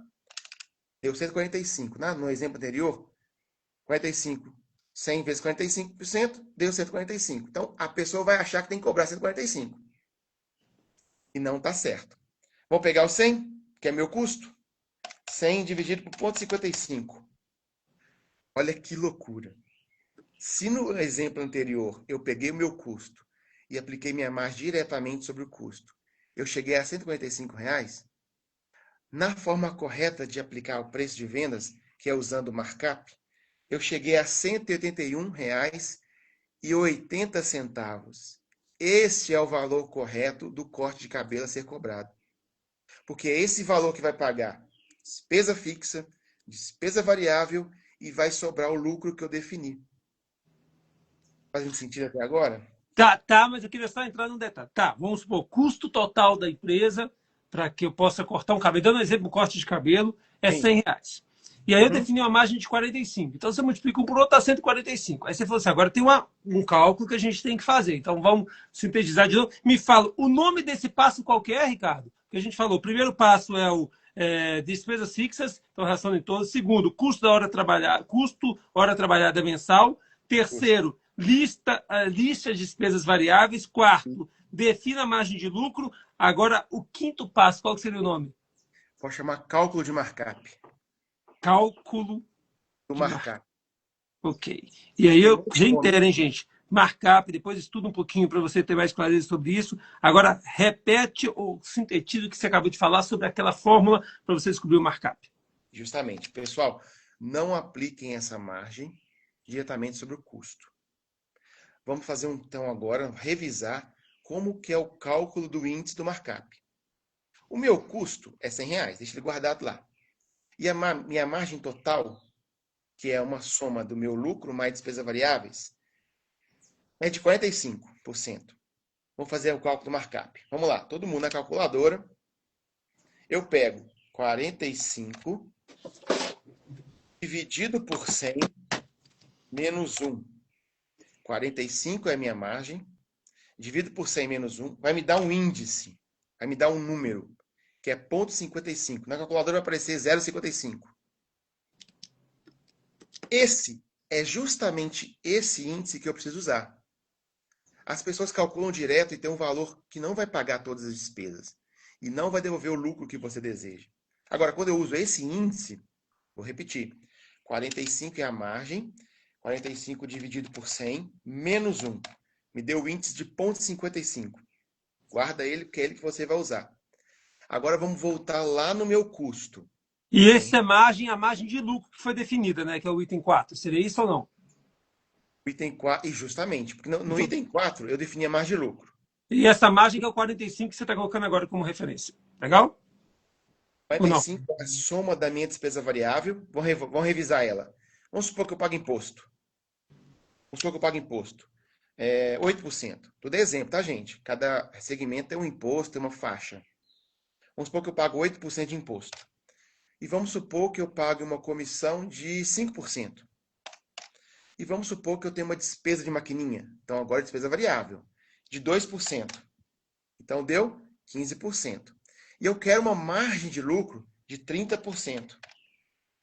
Deu 145, né? No exemplo anterior, 45 100 vezes 45%, deu 145. Então, a pessoa vai achar que tem que cobrar 145. E não está certo. Vou pegar o 100, que é meu custo. 100 dividido por 0,55. Olha que loucura. Se no exemplo anterior eu peguei o meu custo e apliquei minha margem diretamente sobre o custo, eu cheguei a R$ 145, na forma correta de aplicar o preço de vendas, que é usando o markup, eu cheguei a R$ 181,80. Esse é o valor correto do corte de cabelo a ser cobrado. Porque é esse valor que vai pagar despesa fixa, despesa variável e vai sobrar o lucro que eu defini. Fazendo sentido até agora? Tá, mas eu queria só entrar num detalhe. Tá, vamos supor, custo total da empresa para que eu possa cortar um cabelo. Dando um exemplo, corte de cabelo é Sim. R$ 100. E aí eu Uhum. defini uma margem de 45. Então você multiplica um por outro, dá 145. Aí você falou assim, agora tem um cálculo que a gente tem que fazer. Então vamos sintetizar de novo. Me fala, o nome desse passo qual que é, Ricardo? Que a gente falou, o primeiro passo é o despesas fixas, então relação em todos. Segundo, custo hora trabalhada mensal. Terceiro, lista de despesas variáveis. Quarto, defina a margem de lucro. Agora, o quinto passo, qual que seria o nome? Pode chamar cálculo de markup. Cálculo Do de markup. markup. Ok. E aí, Tem eu muito nome. reitero, hein, gente? Markup, depois estuda um pouquinho para você ter mais clareza sobre isso. Agora, repete ou sintetiza o que você acabou de falar sobre aquela fórmula para você descobrir o markup. Justamente. Pessoal, não apliquem essa margem diretamente sobre o custo. Vamos fazer então agora, revisar como que é o cálculo do índice do markup. O meu custo é R$ 100, deixa ele guardado lá. E a minha margem total, que é uma soma do meu lucro mais despesas variáveis, é de 45%. Vamos fazer o cálculo do markup. Vamos lá, todo mundo na calculadora. Eu pego 45 dividido por 100 menos 1. 45 é a minha margem. Divido por 100 menos 1. Vai me dar um índice. Vai me dar um número, que é 0,55. Na calculadora vai aparecer 0,55. Esse é justamente esse índice que eu preciso usar. As pessoas calculam direto e tem um valor que não vai pagar todas as despesas. E não vai devolver o lucro que você deseja. Agora, quando eu uso esse índice, vou repetir. 45 é a margem. 45 dividido por 100, menos 1. Me deu o índice de 0,55. Guarda ele, porque é ele que você vai usar. Agora vamos voltar lá no meu custo. E essa é a margem de lucro que foi definida, né? Que é o item 4. Seria isso ou não? O item 4, e justamente, porque no Então, item 4 eu defini a margem de lucro. e essa margem que é o 45 que você está colocando agora como referência. Legal? Ou não? 45 é a soma da minha despesa variável. Vamos revisar ela. Vamos supor que eu pago imposto. Vamos supor que eu pago imposto. 8%. Tudo é exemplo, tá, gente? Cada segmento tem um imposto, tem uma faixa. Vamos supor que eu pago 8% de imposto. E vamos supor que eu pague uma comissão de 5%. E vamos supor que eu tenho uma despesa de maquininha. Então, agora despesa variável. De 2%. Então, deu 15%. E eu quero uma margem de lucro de 30%.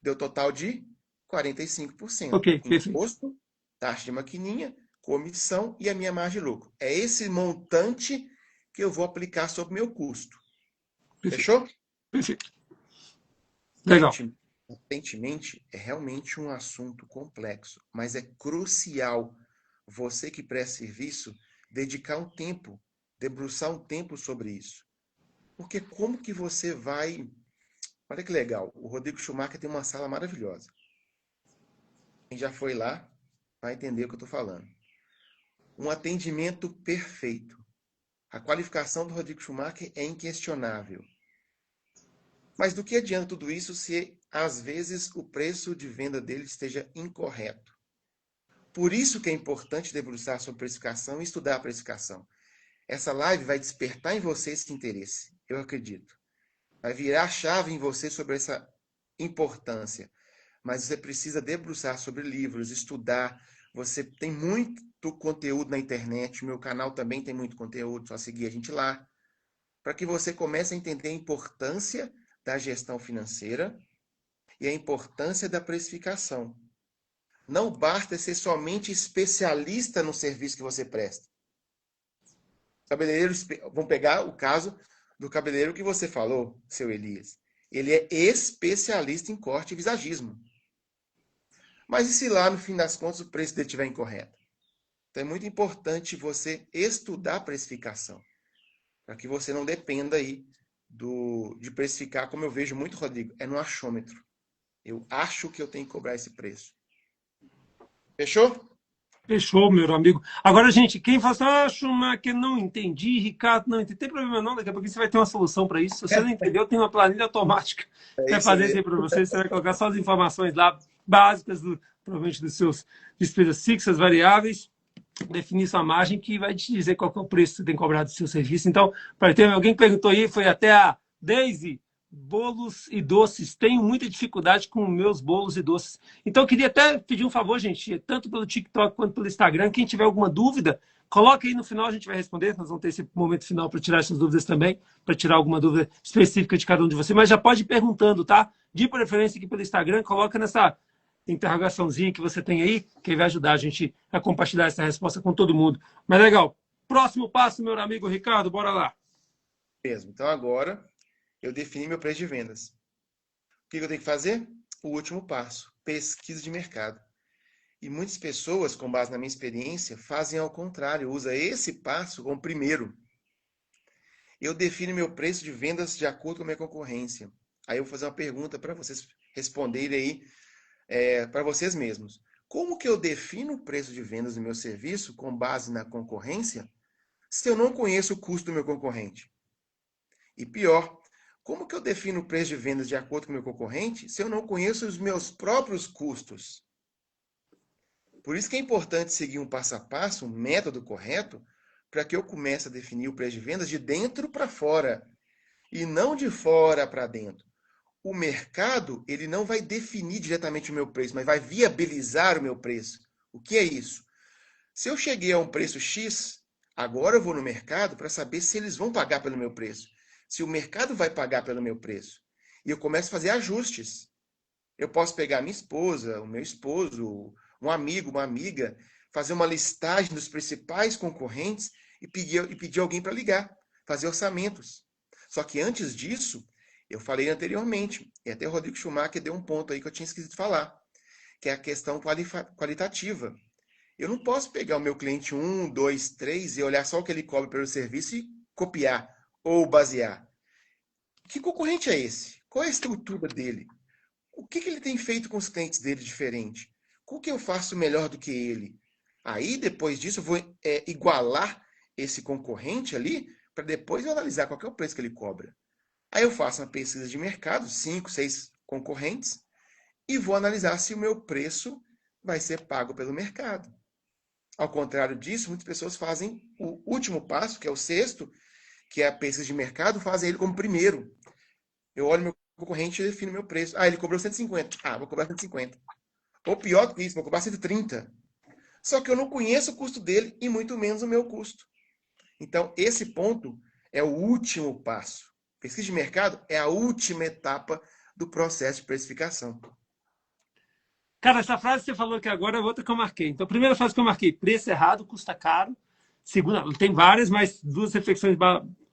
Deu total de 45%. Ok, perfeito. Imposto, taxa de maquininha, comissão e a minha margem de lucro. É esse montante que eu vou aplicar sobre o meu custo. Perfeito. Fechou? Perfeito. Legal. Aparentemente, é realmente um assunto complexo, mas é crucial você que presta serviço dedicar um tempo, debruçar um tempo sobre isso. Porque como que você vai... Olha que legal, o Rodrigo Schumacher tem uma sala maravilhosa. Quem já foi lá vai entender o que eu estou falando. Um atendimento perfeito. A qualificação do Rodrigo Schumacher é inquestionável. Mas do que adianta tudo isso se, às vezes, o preço de venda dele esteja incorreto? Por isso que é importante debruçar sobre precificação e estudar a precificação. Essa live vai despertar em você esse interesse, eu acredito. Vai virar a chave em você sobre essa importância. Mas você precisa debruçar sobre livros, estudar. Você tem muito conteúdo na internet, o meu canal também tem muito conteúdo, só seguir a gente lá. Para que você comece a entender a importância da gestão financeira e a importância da precificação. Não basta ser somente especialista no serviço que você presta. Cabeleireiro, vamos pegar o caso do cabeleireiro que você falou, seu Elias. Ele é especialista em corte e visagismo. Mas e se lá, no fim das contas, o preço dele estiver incorreto? Então é muito importante você estudar a precificação, para que você não dependa aí de precificar, como eu vejo muito, Rodrigo, é no achômetro. Eu acho que eu tenho que cobrar esse preço. Fechou? Fechou, meu amigo. Agora, gente, quem fala assim, Schumacher, não entendi, Ricardo, não entendi. Tem problema não, daqui a pouco você vai ter uma solução para isso. Se você não entendeu, tem uma planilha automática que É vai isso fazer isso aí mesmo. para você. Você vai colocar só as informações lá básicas, provavelmente dos seus despesas fixas, variáveis, definir sua margem, que vai te dizer qual que é o preço que você tem cobrado do seu serviço. Então, para ter alguém que perguntou aí, foi até a Daisy. Bolos e doces. Tenho muita dificuldade com meus bolos e doces. Então, eu queria até pedir um favor, gente, tanto pelo TikTok quanto pelo Instagram. Quem tiver alguma dúvida, coloque aí no final, a gente vai responder. Nós vamos ter esse momento final para tirar essas dúvidas também, para tirar alguma dúvida específica de cada um de vocês. Mas já pode ir perguntando, tá? De preferência aqui pelo Instagram, coloca nessa interrogaçãozinha que você tem aí, que vai ajudar a gente a compartilhar essa resposta com todo mundo. Mas legal. Próximo passo, meu amigo Ricardo, bora lá. Mesmo. Então agora eu defini meu preço de vendas. O que eu tenho que fazer? O último passo, pesquisa de mercado. E muitas pessoas, com base na minha experiência, fazem ao contrário, usa esse passo como primeiro. Eu defino meu preço de vendas de acordo com a minha concorrência. Aí eu vou fazer uma pergunta para vocês responderem aí, para vocês mesmos. Como que eu defino o preço de vendas do meu serviço com base na concorrência se eu não conheço o custo do meu concorrente? E pior, como que eu defino o preço de vendas de acordo com o meu concorrente se eu não conheço os meus próprios custos? Por isso que é importante seguir um passo a passo, um método correto, para que eu comece a definir o preço de vendas de dentro para fora e não de fora para dentro. O mercado, ele não vai definir diretamente o meu preço, mas vai viabilizar o meu preço. O que é isso? Se eu cheguei a um preço X, agora eu vou no mercado para saber se eles vão pagar pelo meu preço. Se o mercado vai pagar pelo meu preço. E eu começo a fazer ajustes. Eu posso pegar minha esposa, o meu esposo, um amigo, uma amiga, fazer uma listagem dos principais concorrentes e pedir alguém para ligar, fazer orçamentos. Só que antes disso, eu falei anteriormente, e até o Rodrigo Schumacher deu um ponto aí que eu tinha esquecido de falar, que é a questão qualitativa. Eu não posso pegar o meu cliente 1, 2, 3 e olhar só o que ele cobra pelo serviço e copiar ou basear. Que concorrente é esse? Qual é a estrutura dele? O que ele tem feito com os clientes dele diferente? O que eu faço melhor do que ele? Aí, depois disso, eu vou igualar esse concorrente ali para depois eu analisar qual é o preço que ele cobra. Aí eu faço uma pesquisa de mercado, 5, 6 concorrentes, e vou analisar se o meu preço vai ser pago pelo mercado. Ao contrário disso, muitas pessoas fazem o último passo, que é o sexto, que é a pesquisa de mercado, fazem ele como primeiro. Eu olho meu concorrente e defino meu preço. Ah, ele cobrou 150. Ah, vou cobrar 150. Ou pior do que isso, vou cobrar 130. Só que eu não conheço o custo dele e muito menos o meu custo. Então, esse ponto é o último passo. Pesquisa de mercado é a última etapa do processo de precificação. Cara, essa frase que você falou aqui agora é outra que eu marquei. Então, a primeira frase que eu marquei, preço errado, custa caro. Segunda, tem várias, mas duas reflexões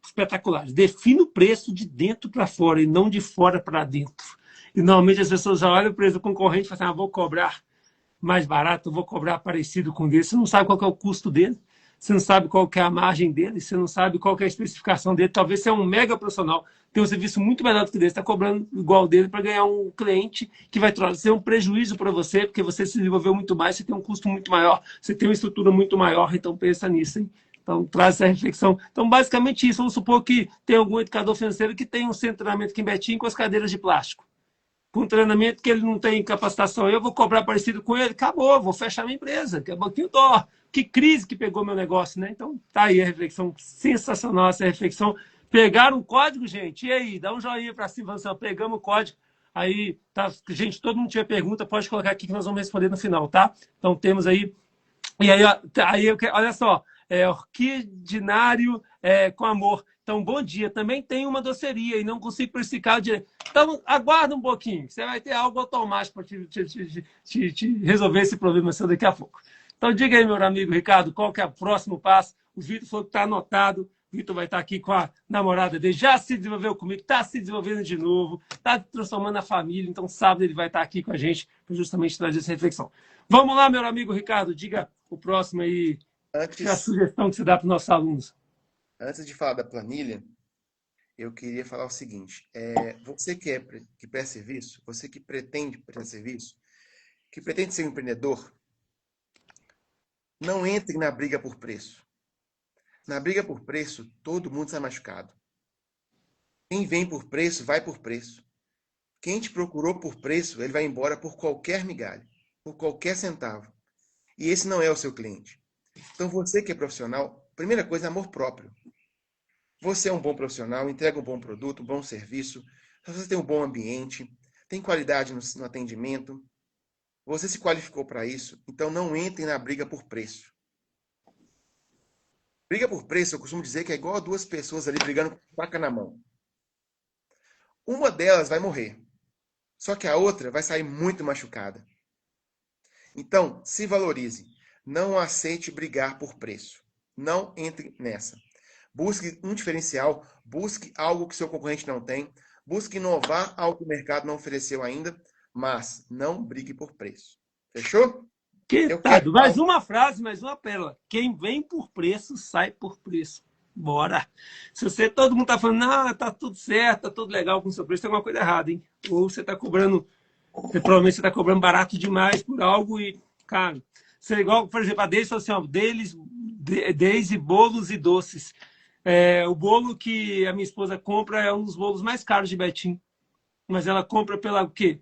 espetaculares. Defina o preço de dentro para fora e não de fora para dentro. E normalmente as pessoas já olham o preço do concorrente e falam assim, vou cobrar mais barato, vou cobrar parecido com o dele. Você não sabe qual é o custo dele, você não sabe qual é a margem dele, você não sabe qual é a especificação dele. Talvez você é um mega profissional, tem um serviço muito melhor do que o dele, está cobrando igual dele para ganhar um cliente que vai trazer um prejuízo para você, porque você se desenvolveu muito mais, você tem um custo muito maior, você tem uma estrutura muito maior, então pensa nisso, hein? Então, traz essa reflexão. Então, basicamente isso. Vamos supor que tem algum educador financeiro que tem um centro de treinamento aqui em Betim com as cadeiras de plástico. Com um treinamento que ele não tem capacitação, eu vou cobrar parecido com ele, acabou, vou fechar minha empresa, que é banquinho dó. Que crise que pegou meu negócio, né? Então, tá aí a reflexão, sensacional essa reflexão. Pegaram o código, gente? E aí? Dá um joinha para cima, assim, pegamos o código. Aí, tá, gente, todo mundo tiver pergunta, pode colocar aqui que nós vamos responder no final, tá? Então, temos aí... E aí, olha só, orquidinário com amor. Então, Então, bom dia. Também tem uma doceria e não consigo precificar direito. Então, aguarda um pouquinho. Você vai ter algo automático para te resolver esse problema seu daqui a pouco. Então, diga aí, meu amigo Ricardo, qual que é o próximo passo? O Vitor falou que está anotado. O Vitor vai estar aqui com a namorada dele. Já se desenvolveu comigo, está se desenvolvendo de novo, está transformando a família. Então, sábado ele vai estar aqui com a gente para justamente trazer essa reflexão. Vamos lá, meu amigo Ricardo. Diga o próximo aí. Que é a Antes, sugestão que você dá para os nossos alunos. antes de falar da planilha, eu queria falar o seguinte: você que presta serviço, você que pretende prestar serviço, que pretende ser um empreendedor, não entre na briga por preço. Na briga por preço, todo mundo sai machucado. Quem vem por preço, vai por preço. Quem te procurou por preço, ele vai embora por qualquer migalha, por qualquer centavo. E esse não é o seu cliente. Então, você que é profissional, primeira coisa é amor próprio. Você é um bom profissional, entrega um bom produto, um bom serviço, você tem um bom ambiente, tem qualidade no atendimento, você se qualificou para isso, então não entre na briga por preço. Briga por preço, eu costumo dizer que é igual a duas pessoas ali brigando com faca na mão. Uma delas vai morrer, só que a outra vai sair muito machucada. Então, se valorize. Não aceite brigar por preço. Não entre nessa. Busque um diferencial, busque algo que seu concorrente não tem, busque inovar algo que o mercado não ofereceu ainda, mas não brigue por preço. Fechou? Que Eu tá, quero mais uma frase, mais uma pérola. Quem vem por preço, sai por preço. Bora. Se você, todo mundo tá falando, não, tá tudo certo, tá tudo legal com o seu preço, tem alguma coisa errada, hein? Ou você tá cobrando, provavelmente você tá cobrando barato demais por algo e, cara, você é igual, por exemplo, a Deise falou assim, ó, Deise, bolos e doces. O bolo que a minha esposa compra é um dos bolos mais caros de Betim. Mas ela compra pela o quê?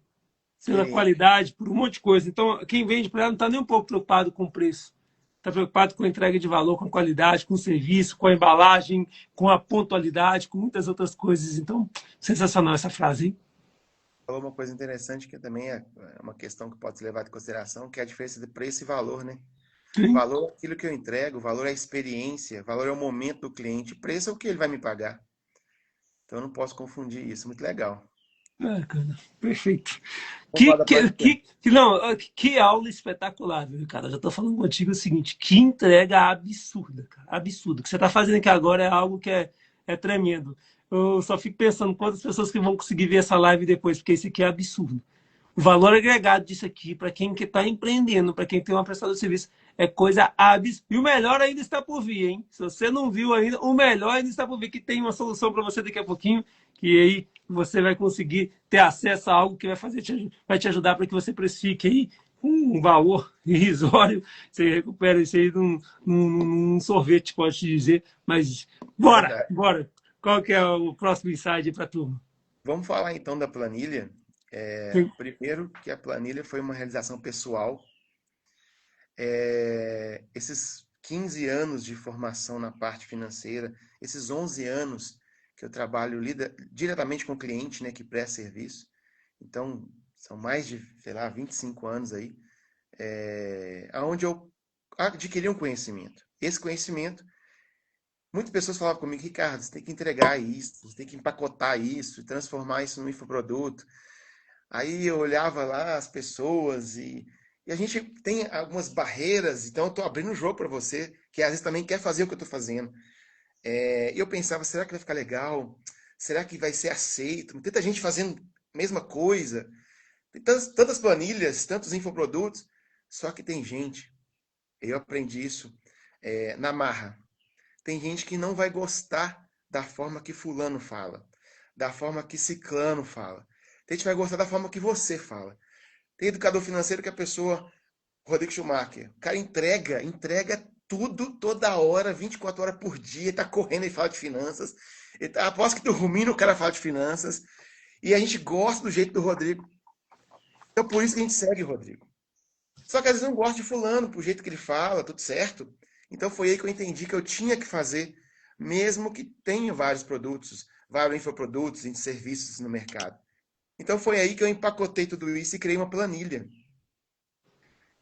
Pela experiência. qualidade, por um monte de coisa. Então, quem vende para ela não está nem um pouco preocupado com o preço. Está preocupado com a entrega de valor, com a qualidade, com o serviço, com a embalagem, com a pontualidade, com muitas outras coisas. Então, sensacional essa frase, hein? Falou uma coisa interessante que também é uma questão que pode ser levada em consideração, que é a diferença de preço e valor, né? Sim. Valor é aquilo que eu entrego, valor é a experiência, valor é o momento do cliente, preço é o que ele vai me pagar. Então eu não posso confundir isso. Muito legal. Bacana, perfeito. Vamos falar da planilha. Não, que aula espetacular, viu, cara? Eu já estou falando contigo o seguinte: que entrega absurda, cara. Absurda. O que você está fazendo aqui agora é algo que é tremendo. Eu só fico pensando quantas pessoas que vão conseguir ver essa live depois, porque isso aqui é absurdo. O valor agregado disso aqui, para quem que está empreendendo, para quem tem uma prestadora de serviço, é coisa absurda. E o melhor ainda está por vir, hein? Se você não viu ainda, o melhor ainda está por vir, que tem uma solução para você daqui a pouquinho, que aí você vai conseguir ter acesso a algo que vai te ajudar para que você precifique aí um valor irrisório. Você recupera isso aí num sorvete, pode te dizer. Mas bora, Verdade. bora. Qual que é o próximo insight para a turma? Vamos falar então da planilha. Primeiro que a planilha foi uma realização pessoal. Esses 15 anos de formação na parte financeira, esses 11 anos que eu trabalho diretamente com o cliente, né, que presta serviço. Então, são mais de, sei lá, 25 anos aí, onde eu adquiri um conhecimento. Esse conhecimento, muitas pessoas falavam comigo, Ricardo, você tem que entregar isso, você tem que empacotar isso, transformar isso num infoproduto. Aí eu olhava lá as pessoas e a gente tem algumas barreiras, então eu estou abrindo o jogo para você, que às vezes também quer fazer o que eu estou fazendo. E eu pensava, será que vai ficar legal? Será que vai ser aceito? Tanta gente fazendo a mesma coisa. Tem tantas planilhas, tantos infoprodutos, só que tem gente, eu aprendi isso na marra. Tem gente que não vai gostar da forma que fulano fala, da forma que ciclano fala. Tem gente que vai gostar da forma que você fala. Tem educador financeiro que a pessoa, Rodrigo Schumacher, o cara entrega tudo, toda hora, 24 horas por dia, ele tá correndo e fala de finanças. Aposto que dormindo o cara fala de finanças. E a gente gosta do jeito do Rodrigo. Então por isso que a gente segue o Rodrigo. Só que às vezes não gosta de fulano, por jeito que ele fala, tudo certo. Então foi aí que eu entendi que eu tinha que fazer, mesmo que tenha vários produtos, vários infoprodutos e serviços no mercado. Então foi aí que eu empacotei tudo isso e criei uma planilha.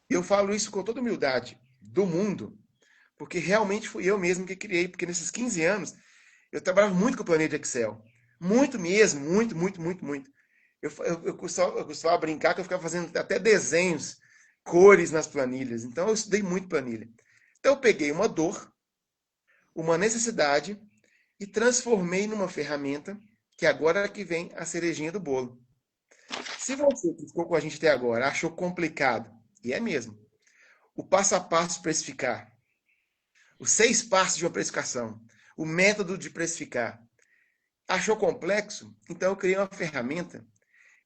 E eu falo isso com toda humildade do mundo, porque realmente fui eu mesmo que criei, porque nesses 15 anos Eu trabalhava muito com planilha de Excel. Muito mesmo, muito, muito, muito, muito. Eu costumava brincar que eu ficava fazendo até desenhos, cores nas planilhas. Então eu estudei muito planilha. Então eu peguei uma dor, uma necessidade e transformei numa ferramenta que agora é que vem a cerejinha do bolo. Se você que ficou com a gente até agora achou complicado, e é mesmo, o passo a passo precificar, os 6 passos de uma precificação, o método de precificar, achou complexo? Então eu criei uma ferramenta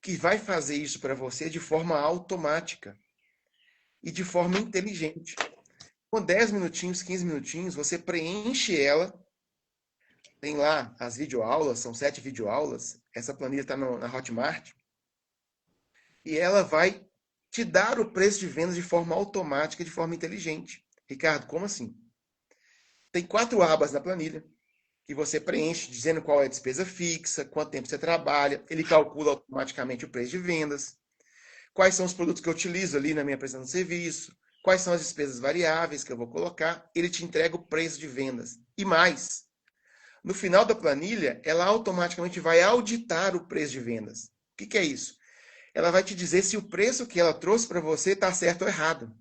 que vai fazer isso para você de forma automática e de forma inteligente. Com 10 minutinhos, 15 minutinhos, você preenche ela. Tem lá as videoaulas, são 7 videoaulas. Essa planilha está na Hotmart. E ela vai te dar o preço de vendas de forma automática, de forma inteligente. Ricardo, como assim? Tem 4 abas na planilha que você preenche dizendo qual é a despesa fixa, quanto tempo você trabalha. Ele calcula automaticamente o preço de vendas. Quais são os produtos que eu utilizo ali na minha prestação de serviço, quais são as despesas variáveis que eu vou colocar, ele te entrega o preço de vendas. E mais, no final da planilha, ela automaticamente vai auditar o preço de vendas. O que é isso? Ela vai te dizer se o preço que ela trouxe para você está certo ou errado.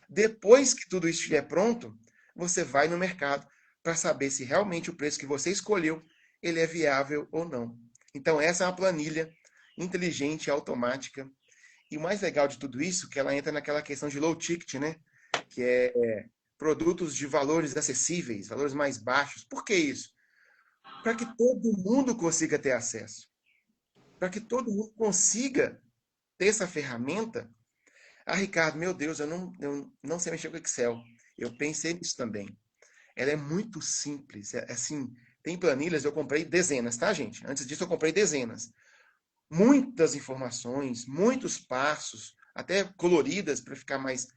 Depois que tudo isso estiver pronto, você vai no mercado para saber se realmente o preço que você escolheu ele é viável ou não. Então essa é uma planilha inteligente, automática. E o mais legal de tudo isso, que ela entra naquela questão de low ticket, né? Que é produtos de valores acessíveis, valores mais baixos. Por que isso? Para que todo mundo consiga ter acesso. Para que todo mundo consiga ter essa ferramenta. Ah, Ricardo, meu Deus, eu não sei mexer com Excel. Eu pensei nisso também. Ela é muito simples. Assim, tem planilhas, eu comprei dezenas, tá, gente? Antes disso, eu comprei dezenas. Muitas informações, muitos passos, até coloridas para ficar mais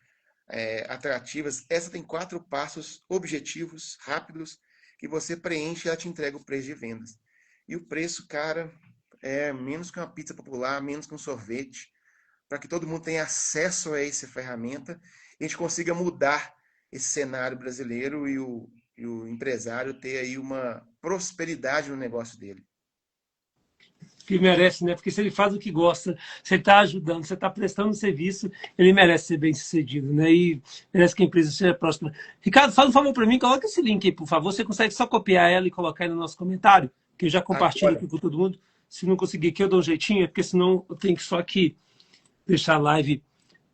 atrativas. Essa tem 4 passos objetivos, rápidos, que você preenche e ela te entrega o preço de vendas. E o preço, cara, é menos que uma pizza popular, menos que um sorvete, para que todo mundo tenha acesso a essa ferramenta e a gente consiga mudar esse cenário brasileiro e o empresário ter aí uma prosperidade no negócio dele. Que merece, né? Porque se ele faz o que gosta, você está ajudando, você está prestando serviço, ele merece ser bem sucedido, né? E merece que a empresa seja próxima. Ricardo, fala um favor para mim, coloca esse link aí, por favor. Você consegue só copiar ela e colocar aí no nosso comentário, que eu já compartilho Agora, aqui com todo mundo. Se não conseguir aqui, eu dou um jeitinho, porque senão eu tenho que só aqui deixar a live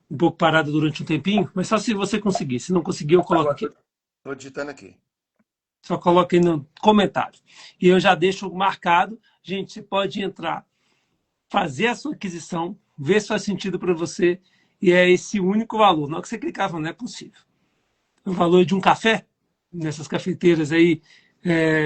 um pouco parada durante um tempinho, mas só se você conseguir. Se não conseguir, eu coloco agora aqui. estou digitando aqui. Só coloca aí no comentário. E eu já deixo marcado. Gente, você pode entrar, fazer a sua aquisição, ver se faz sentido para você, e é esse único valor. Na hora que você clicava, não é possível. O valor de um café, nessas cafeteiras aí,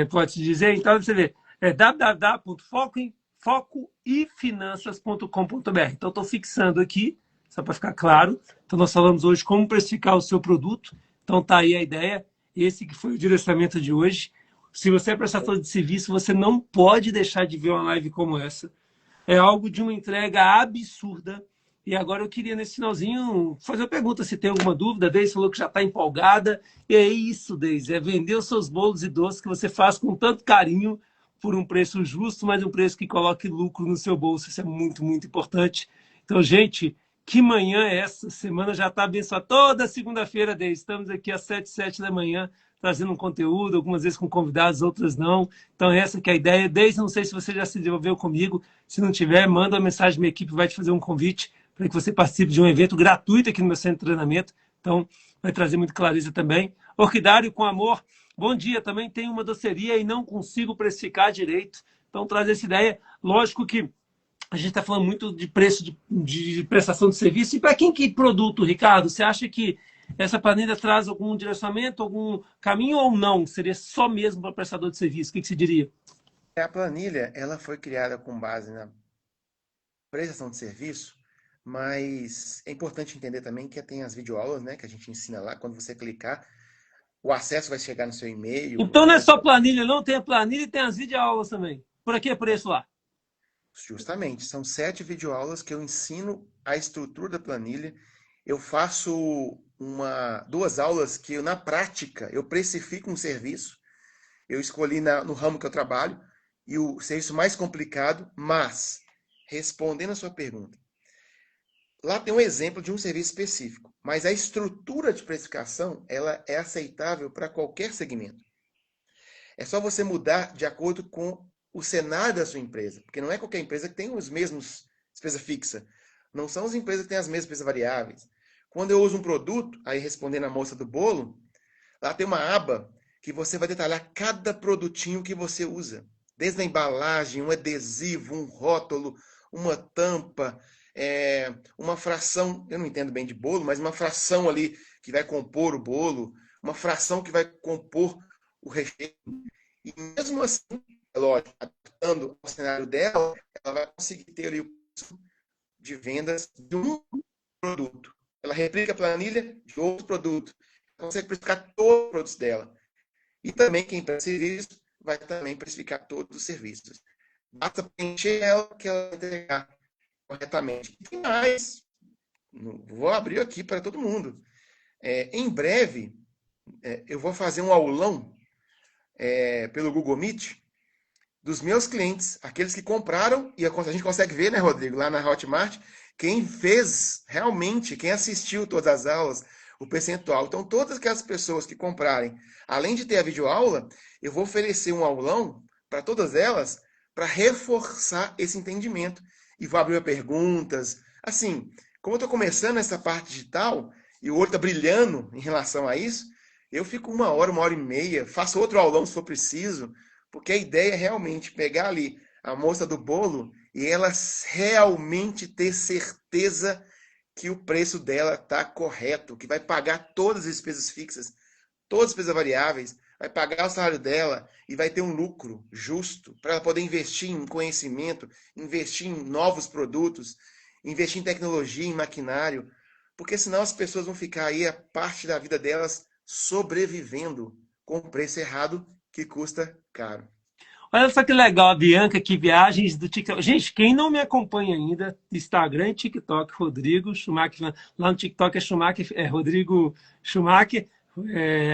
pode-se dizer. Então, você vê, é www.focoifinanças.com.br. Então, estou fixando aqui, só para ficar claro. Então, nós falamos hoje como precificar o seu produto. Então, tá aí a ideia. Esse que foi o direcionamento de hoje. Se você é prestador de serviço, você não pode deixar de ver uma live como essa. É algo de uma entrega absurda. E agora eu queria, nesse finalzinho, fazer uma pergunta se tem alguma dúvida. Deise falou que já está empolgada. E é isso, Deise, é vender os seus bolos e doces que você faz com tanto carinho por um preço justo, mas um preço que coloque lucro no seu bolso. Isso é muito, muito importante. Então, gente, que manhã é essa? Semana já está abençoada. Toda segunda-feira, Deise, estamos aqui às 7 da manhã, trazendo um conteúdo, algumas vezes com convidados, outras não. Então, essa que é a ideia. Deise, não sei se você já se desenvolveu comigo. Se não tiver, manda uma mensagem, minha equipe vai te fazer um convite para que você participe de um evento gratuito aqui no meu centro de treinamento. Então, vai trazer muito clareza também. Orquidário com amor. Bom dia, também tenho uma doceria e não consigo precificar direito. Então, traz essa ideia. Lógico que a gente está falando muito de preço de prestação de serviço. E para quem que produto, Ricardo? Você acha que essa planilha traz algum direcionamento, algum caminho ou não? Seria só mesmo para prestador de serviço? O que você diria? A planilha, ela foi criada com base na prestação de serviço, mas é importante entender também que tem as videoaulas, né, que a gente ensina lá, quando você clicar, o acesso vai chegar no seu e-mail, Então não é só planilha, não. Tem a planilha e tem as videoaulas também. Por aqui é preço lá. justamente, são 7 videoaulas que eu ensino a estrutura da planilha. Eu faço 2 aulas que eu, na prática, eu precifico um serviço. Eu escolhi no ramo que eu trabalho e o serviço mais complicado, mas, respondendo a sua pergunta, lá tem um exemplo de um serviço específico, mas a estrutura de precificação ela é aceitável para qualquer segmento. É só você mudar de acordo com o cenário da sua empresa, porque não é qualquer empresa que tem os mesmos despesa fixa. Não são as empresas que têm as mesmas despesas variáveis. Quando eu uso um produto, aí respondendo a moça do bolo, lá tem uma aba que você vai detalhar cada produtinho que você usa. Desde a embalagem, um adesivo, um rótulo, uma tampa, uma fração, eu não entendo bem de bolo, mas uma fração ali que vai compor o bolo, uma fração que vai compor o recheio. E mesmo assim, lógico, adaptando ao cenário dela, ela vai conseguir ter ali o preço de vendas de um produto. Ela replica a planilha de outro produto. Ela consegue precificar todos os produtos dela. E também quem presta serviço vai também precificar todos os serviços. Basta preencher ela que ela vai entregar corretamente. E tem mais. Vou abrir aqui para todo mundo. Em breve, eu vou fazer um aulão pelo Google Meet dos meus clientes, aqueles que compraram, e a gente consegue ver, né, Rodrigo, lá na Hotmart, quem fez realmente, quem assistiu todas as aulas, o percentual. Então, todas aquelas pessoas que comprarem, além de ter a videoaula, eu vou oferecer um aulão para todas elas, para reforçar esse entendimento. E vou abrir perguntas. Assim, como eu estou começando essa parte digital, e o olho está brilhando em relação a isso, eu fico 1 hora e meia, faço outro aulão se for preciso, porque a ideia é realmente pegar ali a moça do bolo e ela realmente ter certeza que o preço dela está correto, que vai pagar todas as despesas fixas, todas as despesas variáveis, vai pagar o salário dela e vai ter um lucro justo para ela poder investir em conhecimento, investir em novos produtos, investir em tecnologia, em maquinário, porque senão as pessoas vão ficar aí a parte da vida delas sobrevivendo com o preço errado que custa caro. Olha só que legal, a Bianca, que viagens do TikTok. Gente, quem não me acompanha ainda, Instagram e TikTok, Rodrigo Schumacher. Lá no TikTok é Schumacher, Rodrigo Schumacher.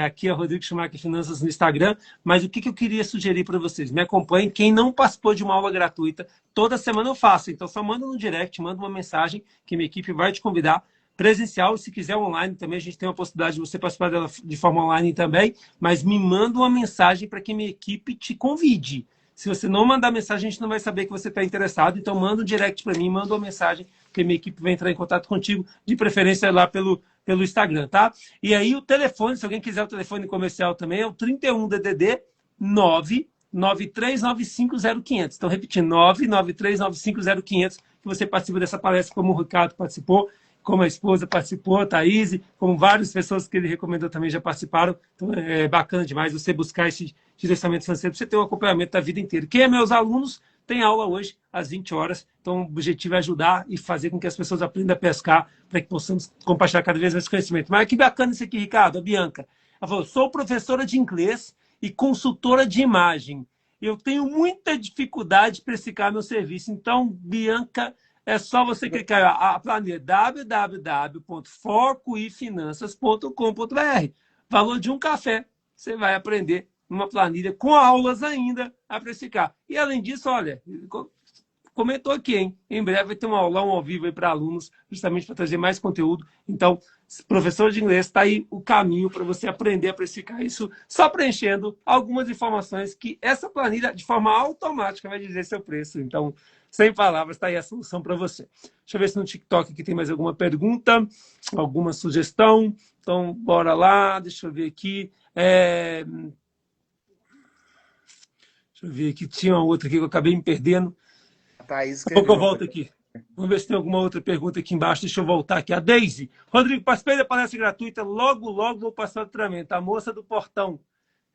Aqui é Rodrigo Schumacher Finanças no Instagram. Mas o que eu queria sugerir para vocês? Me acompanhem. Quem não participou de uma aula gratuita, toda semana eu faço. Então só manda no direct, manda uma mensagem que minha equipe vai te convidar. Presencial, se quiser online também, a gente tem a possibilidade de você participar dela de forma online também, mas me manda uma mensagem para que minha equipe te convide. Se você não mandar mensagem, a gente não vai saber que você está interessado, então manda um direct para mim, manda uma mensagem, que minha equipe vai entrar em contato contigo, de preferência lá pelo Instagram, tá? E aí o telefone, se alguém quiser o telefone comercial também, é o 31 DDD 993950500. Então, repetindo, 993950500, que você participa dessa palestra, como o Ricardo participou, como a esposa participou, a Thaís, como várias pessoas que ele recomendou também já participaram. Então, é bacana demais você buscar esse direcionamento financeiro, você ter um acompanhamento da vida inteira. Quem é meus alunos, tem aula hoje às 20 horas. Então, o objetivo é ajudar e fazer com que as pessoas aprendam a pescar para que possamos compartilhar cada vez mais conhecimento. Mas que bacana isso aqui, Ricardo, a Bianca. Ela falou, sou professora de inglês e consultora de imagem. Eu tenho muita dificuldade de precificar meu serviço. Então, Bianca, é só você clicar a planilha www.forcoefinanças.com.br. Valor de um café. Você vai aprender uma planilha com aulas ainda a precificar. E além disso, olha, comentou aqui, hein? Em breve vai ter um aulão ao vivo aí para alunos, justamente para trazer mais conteúdo. Então, professor de inglês, está aí o caminho para você aprender a precificar isso, só preenchendo algumas informações que essa planilha, de forma automática, vai dizer seu preço. Então, sem palavras, está aí a solução para você. Deixa eu ver se no TikTok aqui tem mais alguma pergunta, alguma sugestão. Então, bora lá, deixa eu ver aqui. Deixa eu ver aqui, tinha uma outra aqui que eu acabei me perdendo. Thaís Pouco eu volto aqui. Vamos ver se tem alguma outra pergunta aqui embaixo. Deixa eu voltar aqui. A Deise. Rodrigo, participei da palestra gratuita. Logo, logo vou passar o treinamento. A moça do portão.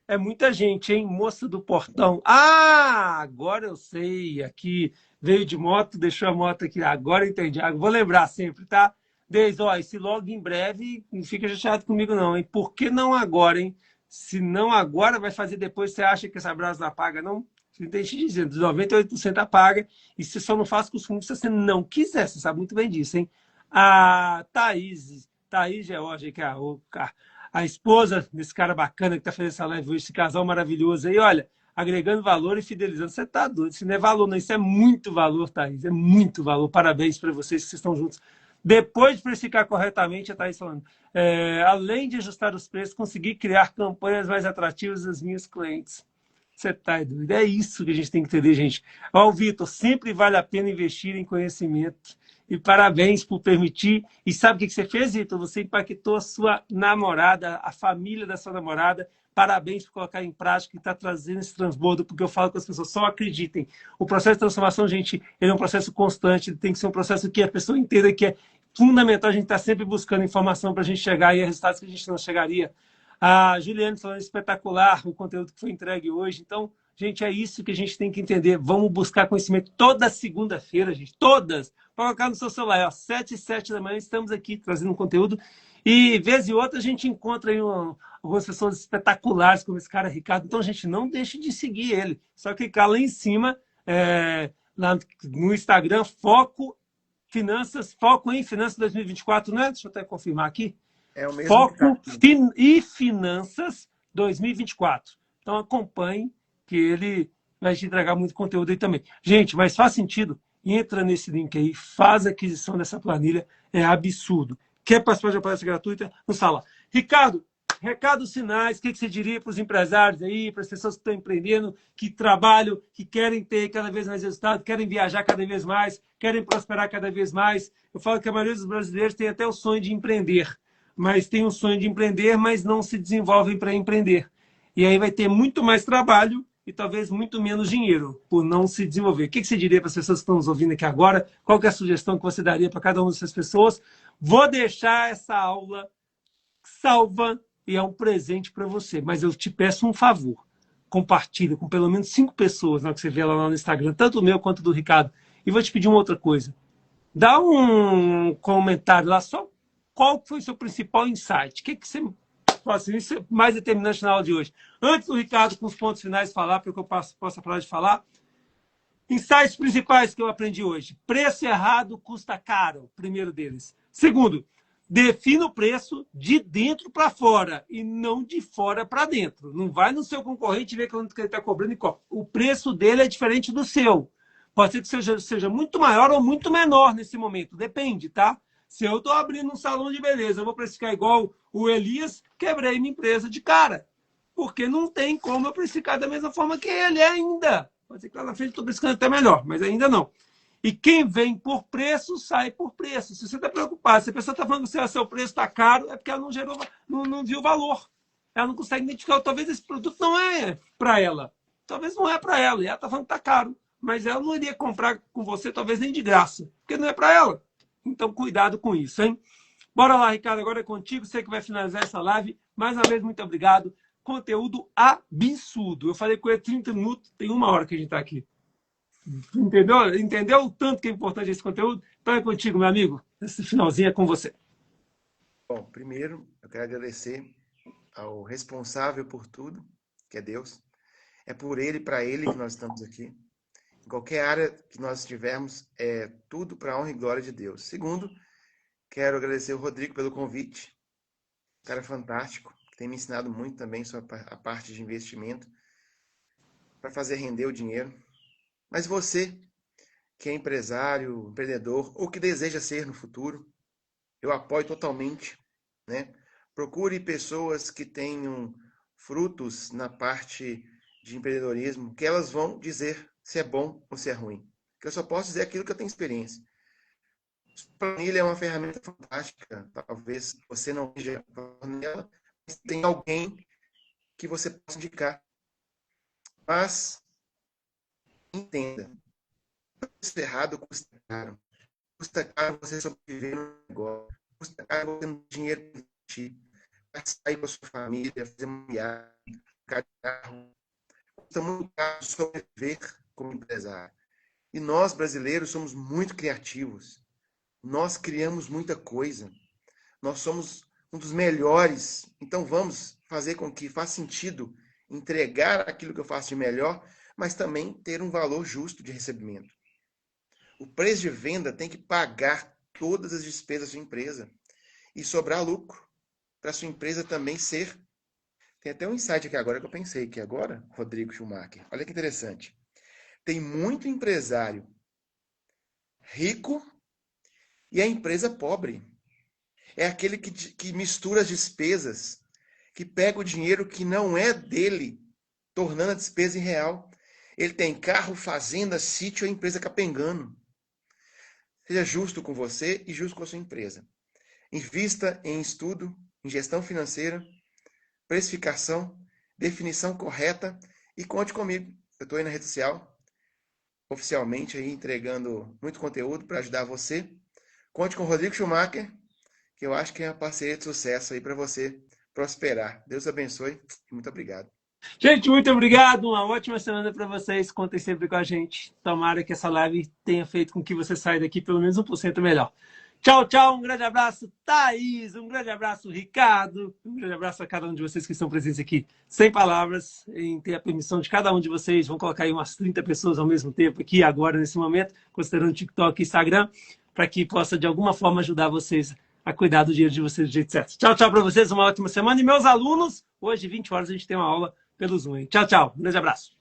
É muita gente, hein? Moça do portão. Ah, agora eu sei. Aqui veio de moto, deixou a moto aqui. Agora eu entendi. Vou lembrar sempre, tá? Deise, ó, esse logo em breve, não fica chateado comigo não, hein? Por que não agora, hein? Se não agora, vai fazer depois. Você acha que essa brasa não apaga, não? Tem gente dizendo, 98% apaga, e você só não faz com os fundos se você não quiser, você sabe muito bem disso, hein? A Thaís Georgia, que é a esposa desse cara bacana que está fazendo essa live hoje, esse casal maravilhoso aí, olha, agregando valor e fidelizando. Você tá doido, isso não é valor, não, isso é muito valor, Thaís, é muito valor. Parabéns para vocês que estão juntos. Depois de precificar corretamente, a Thaís falando, além de ajustar os preços, consegui criar campanhas mais atrativas às minhas clientes. Você tá doido. É isso que a gente tem que entender, gente. Ó, Vitor, sempre vale a pena investir em conhecimento. E parabéns por permitir. E sabe o que você fez, Vitor? Você impactou a sua namorada, a família da sua namorada. Parabéns por colocar em prática e estar trazendo esse transbordo, porque eu falo com as pessoas, só acreditem. O processo de transformação, gente, ele é um processo constante, ele tem que ser um processo que a pessoa entenda que é fundamental a gente estar sempre buscando informação para a gente chegar aí a resultados que a gente não chegaria. A Juliane falando espetacular o conteúdo que foi entregue hoje. Então, gente, é isso que a gente tem que entender. Vamos buscar conhecimento toda segunda-feira, gente. Todas. Pode colocar no seu celular, ó, 7 e 7 da manhã, estamos aqui trazendo conteúdo. E, vez e outra, a gente encontra aí algumas pessoas espetaculares, como esse cara Ricardo. Então, gente, não deixe de seguir ele. Só clicar lá em cima, lá no Instagram, Foco em Finanças 2024, né? Deixa eu até confirmar aqui. É o mesmo que tá Foco aqui. e Finanças 2024. Então acompanhe, que ele vai te entregar muito conteúdo aí também. Gente, mas faz sentido? Entra nesse link aí, faz a aquisição dessa planilha, é absurdo. Quer participar de uma palestra gratuita? Nos fala. Ricardo, recados finais, o que você diria para os empresários aí, para as pessoas que estão empreendendo, que trabalham, que querem ter cada vez mais resultado, querem viajar cada vez mais, querem prosperar cada vez mais? Eu falo que a maioria dos brasileiros tem até o sonho de empreender, mas tem o sonho de empreender, mas não se desenvolvem para empreender. E aí vai ter muito mais trabalho e talvez muito menos dinheiro por não se desenvolver. O que você diria para as pessoas que estão nos ouvindo aqui agora? Qual que é a sugestão que você daria para cada uma dessas pessoas? Vou deixar essa aula salva e é um presente para você, mas eu te peço um favor. Compartilha com pelo menos 5 pessoas na que você vê lá no Instagram, tanto o meu quanto do Ricardo. E vou te pedir uma outra coisa. Dá um comentário lá só qual foi o seu principal insight? O que você assim, isso é mais determinante na aula de hoje? Antes do Ricardo, com os pontos finais, falar, para que eu possa parar de falar. Insights principais que eu aprendi hoje. Preço errado custa caro, primeiro deles. Segundo, defina o preço de dentro para fora e não de fora para dentro. Não vai no seu concorrente ver quanto que ele está cobrando e qual. O preço dele é diferente do seu. Pode ser que seja muito maior ou muito menor nesse momento. Depende, tá? Se eu estou abrindo um salão de beleza, eu vou precificar igual o Elias, quebrei minha empresa de cara. Porque não tem como eu precificar da mesma forma que ele ainda. Pode ser que lá na frente eu estou precificando até melhor, mas ainda não. E quem vem por preço, sai por preço. Se você está preocupado, se a pessoa está falando que o seu preço está caro, é porque ela não viu o valor. Ela não consegue identificar. Talvez esse produto não é para ela. Talvez não é para ela. E ela está falando que está caro. Mas ela não iria comprar com você, talvez nem de graça. Porque não é para ela. Então, cuidado com isso, hein? Bora lá, Ricardo, agora é contigo. Você que vai finalizar essa live. Mais uma vez, muito obrigado. Conteúdo absurdo. Eu falei com ele 30 minutos, tem 1 hora que a gente está aqui. Entendeu? Entendeu o tanto que é importante esse conteúdo? Então é contigo, meu amigo. Esse finalzinho é com você. Bom, primeiro, eu quero agradecer ao responsável por tudo, que é Deus. É por Ele e para Ele que nós estamos aqui. Em qualquer área que nós estivermos, é tudo para a honra e glória de Deus. Segundo, quero agradecer o Rodrigo pelo convite. Um cara fantástico, que tem me ensinado muito também sobre a parte de investimento, para fazer render o dinheiro. Mas você, que é empresário, empreendedor, ou que deseja ser no futuro, eu apoio totalmente, né? Procure pessoas que tenham frutos na parte de empreendedorismo, que elas vão dizer se é bom ou se é ruim. Que eu só posso dizer aquilo que eu tenho experiência. Planilha é uma ferramenta fantástica. Talvez você não esteja nela, mas tem alguém que você possa indicar. Mas entenda, custa errado, custa caro. Custa caro você sobreviver no negócio. Custa caro você não ter dinheiro para investir, para sair com a sua família, fazer uma viagem, ficar de carro. Custa muito caro sobreviver como empresário. E nós, brasileiros, somos muito criativos. Nós criamos muita coisa. Nós somos um dos melhores. Então vamos fazer com que faça sentido entregar aquilo que eu faço de melhor, mas também ter um valor justo de recebimento. O preço de venda tem que pagar todas as despesas da empresa e sobrar lucro. para sua empresa também ser. Tem até um insight aqui agora que eu pensei que agora, Rodrigo Schumacher. Olha que interessante. Tem muito empresário rico e a empresa pobre. É aquele que mistura as despesas, que pega o dinheiro que não é dele, tornando a despesa irreal. Ele tem carro, fazenda, sítio, a empresa capengando. Seja justo com você e justo com a sua empresa. Invista em estudo, em gestão financeira, precificação, definição correta e conte comigo. Eu estou aí na rede social, oficialmente aí entregando muito conteúdo para ajudar você. Conte com o Rodrigo Schumacher, que eu acho que é uma parceria de sucesso aí para você prosperar. Deus abençoe e muito obrigado. Gente, muito obrigado. Uma ótima semana para vocês. Contem sempre com a gente. Tomara que essa live tenha feito com que você saia daqui pelo menos 1% melhor. Tchau, tchau. Um grande abraço, Thaís. Um grande abraço, Ricardo. Um grande abraço a cada um de vocês que estão presentes aqui. Sem palavras, em ter a permissão de cada um de vocês. Vamos colocar aí umas 30 pessoas ao mesmo tempo aqui, agora, nesse momento, considerando TikTok e Instagram, para que possa, de alguma forma, ajudar vocês a cuidar do dinheiro de vocês do jeito certo. Tchau, tchau para vocês. Uma ótima semana. E meus alunos, hoje, 20 horas, a gente tem uma aula pelo Zoom. Tchau, tchau. Um grande abraço.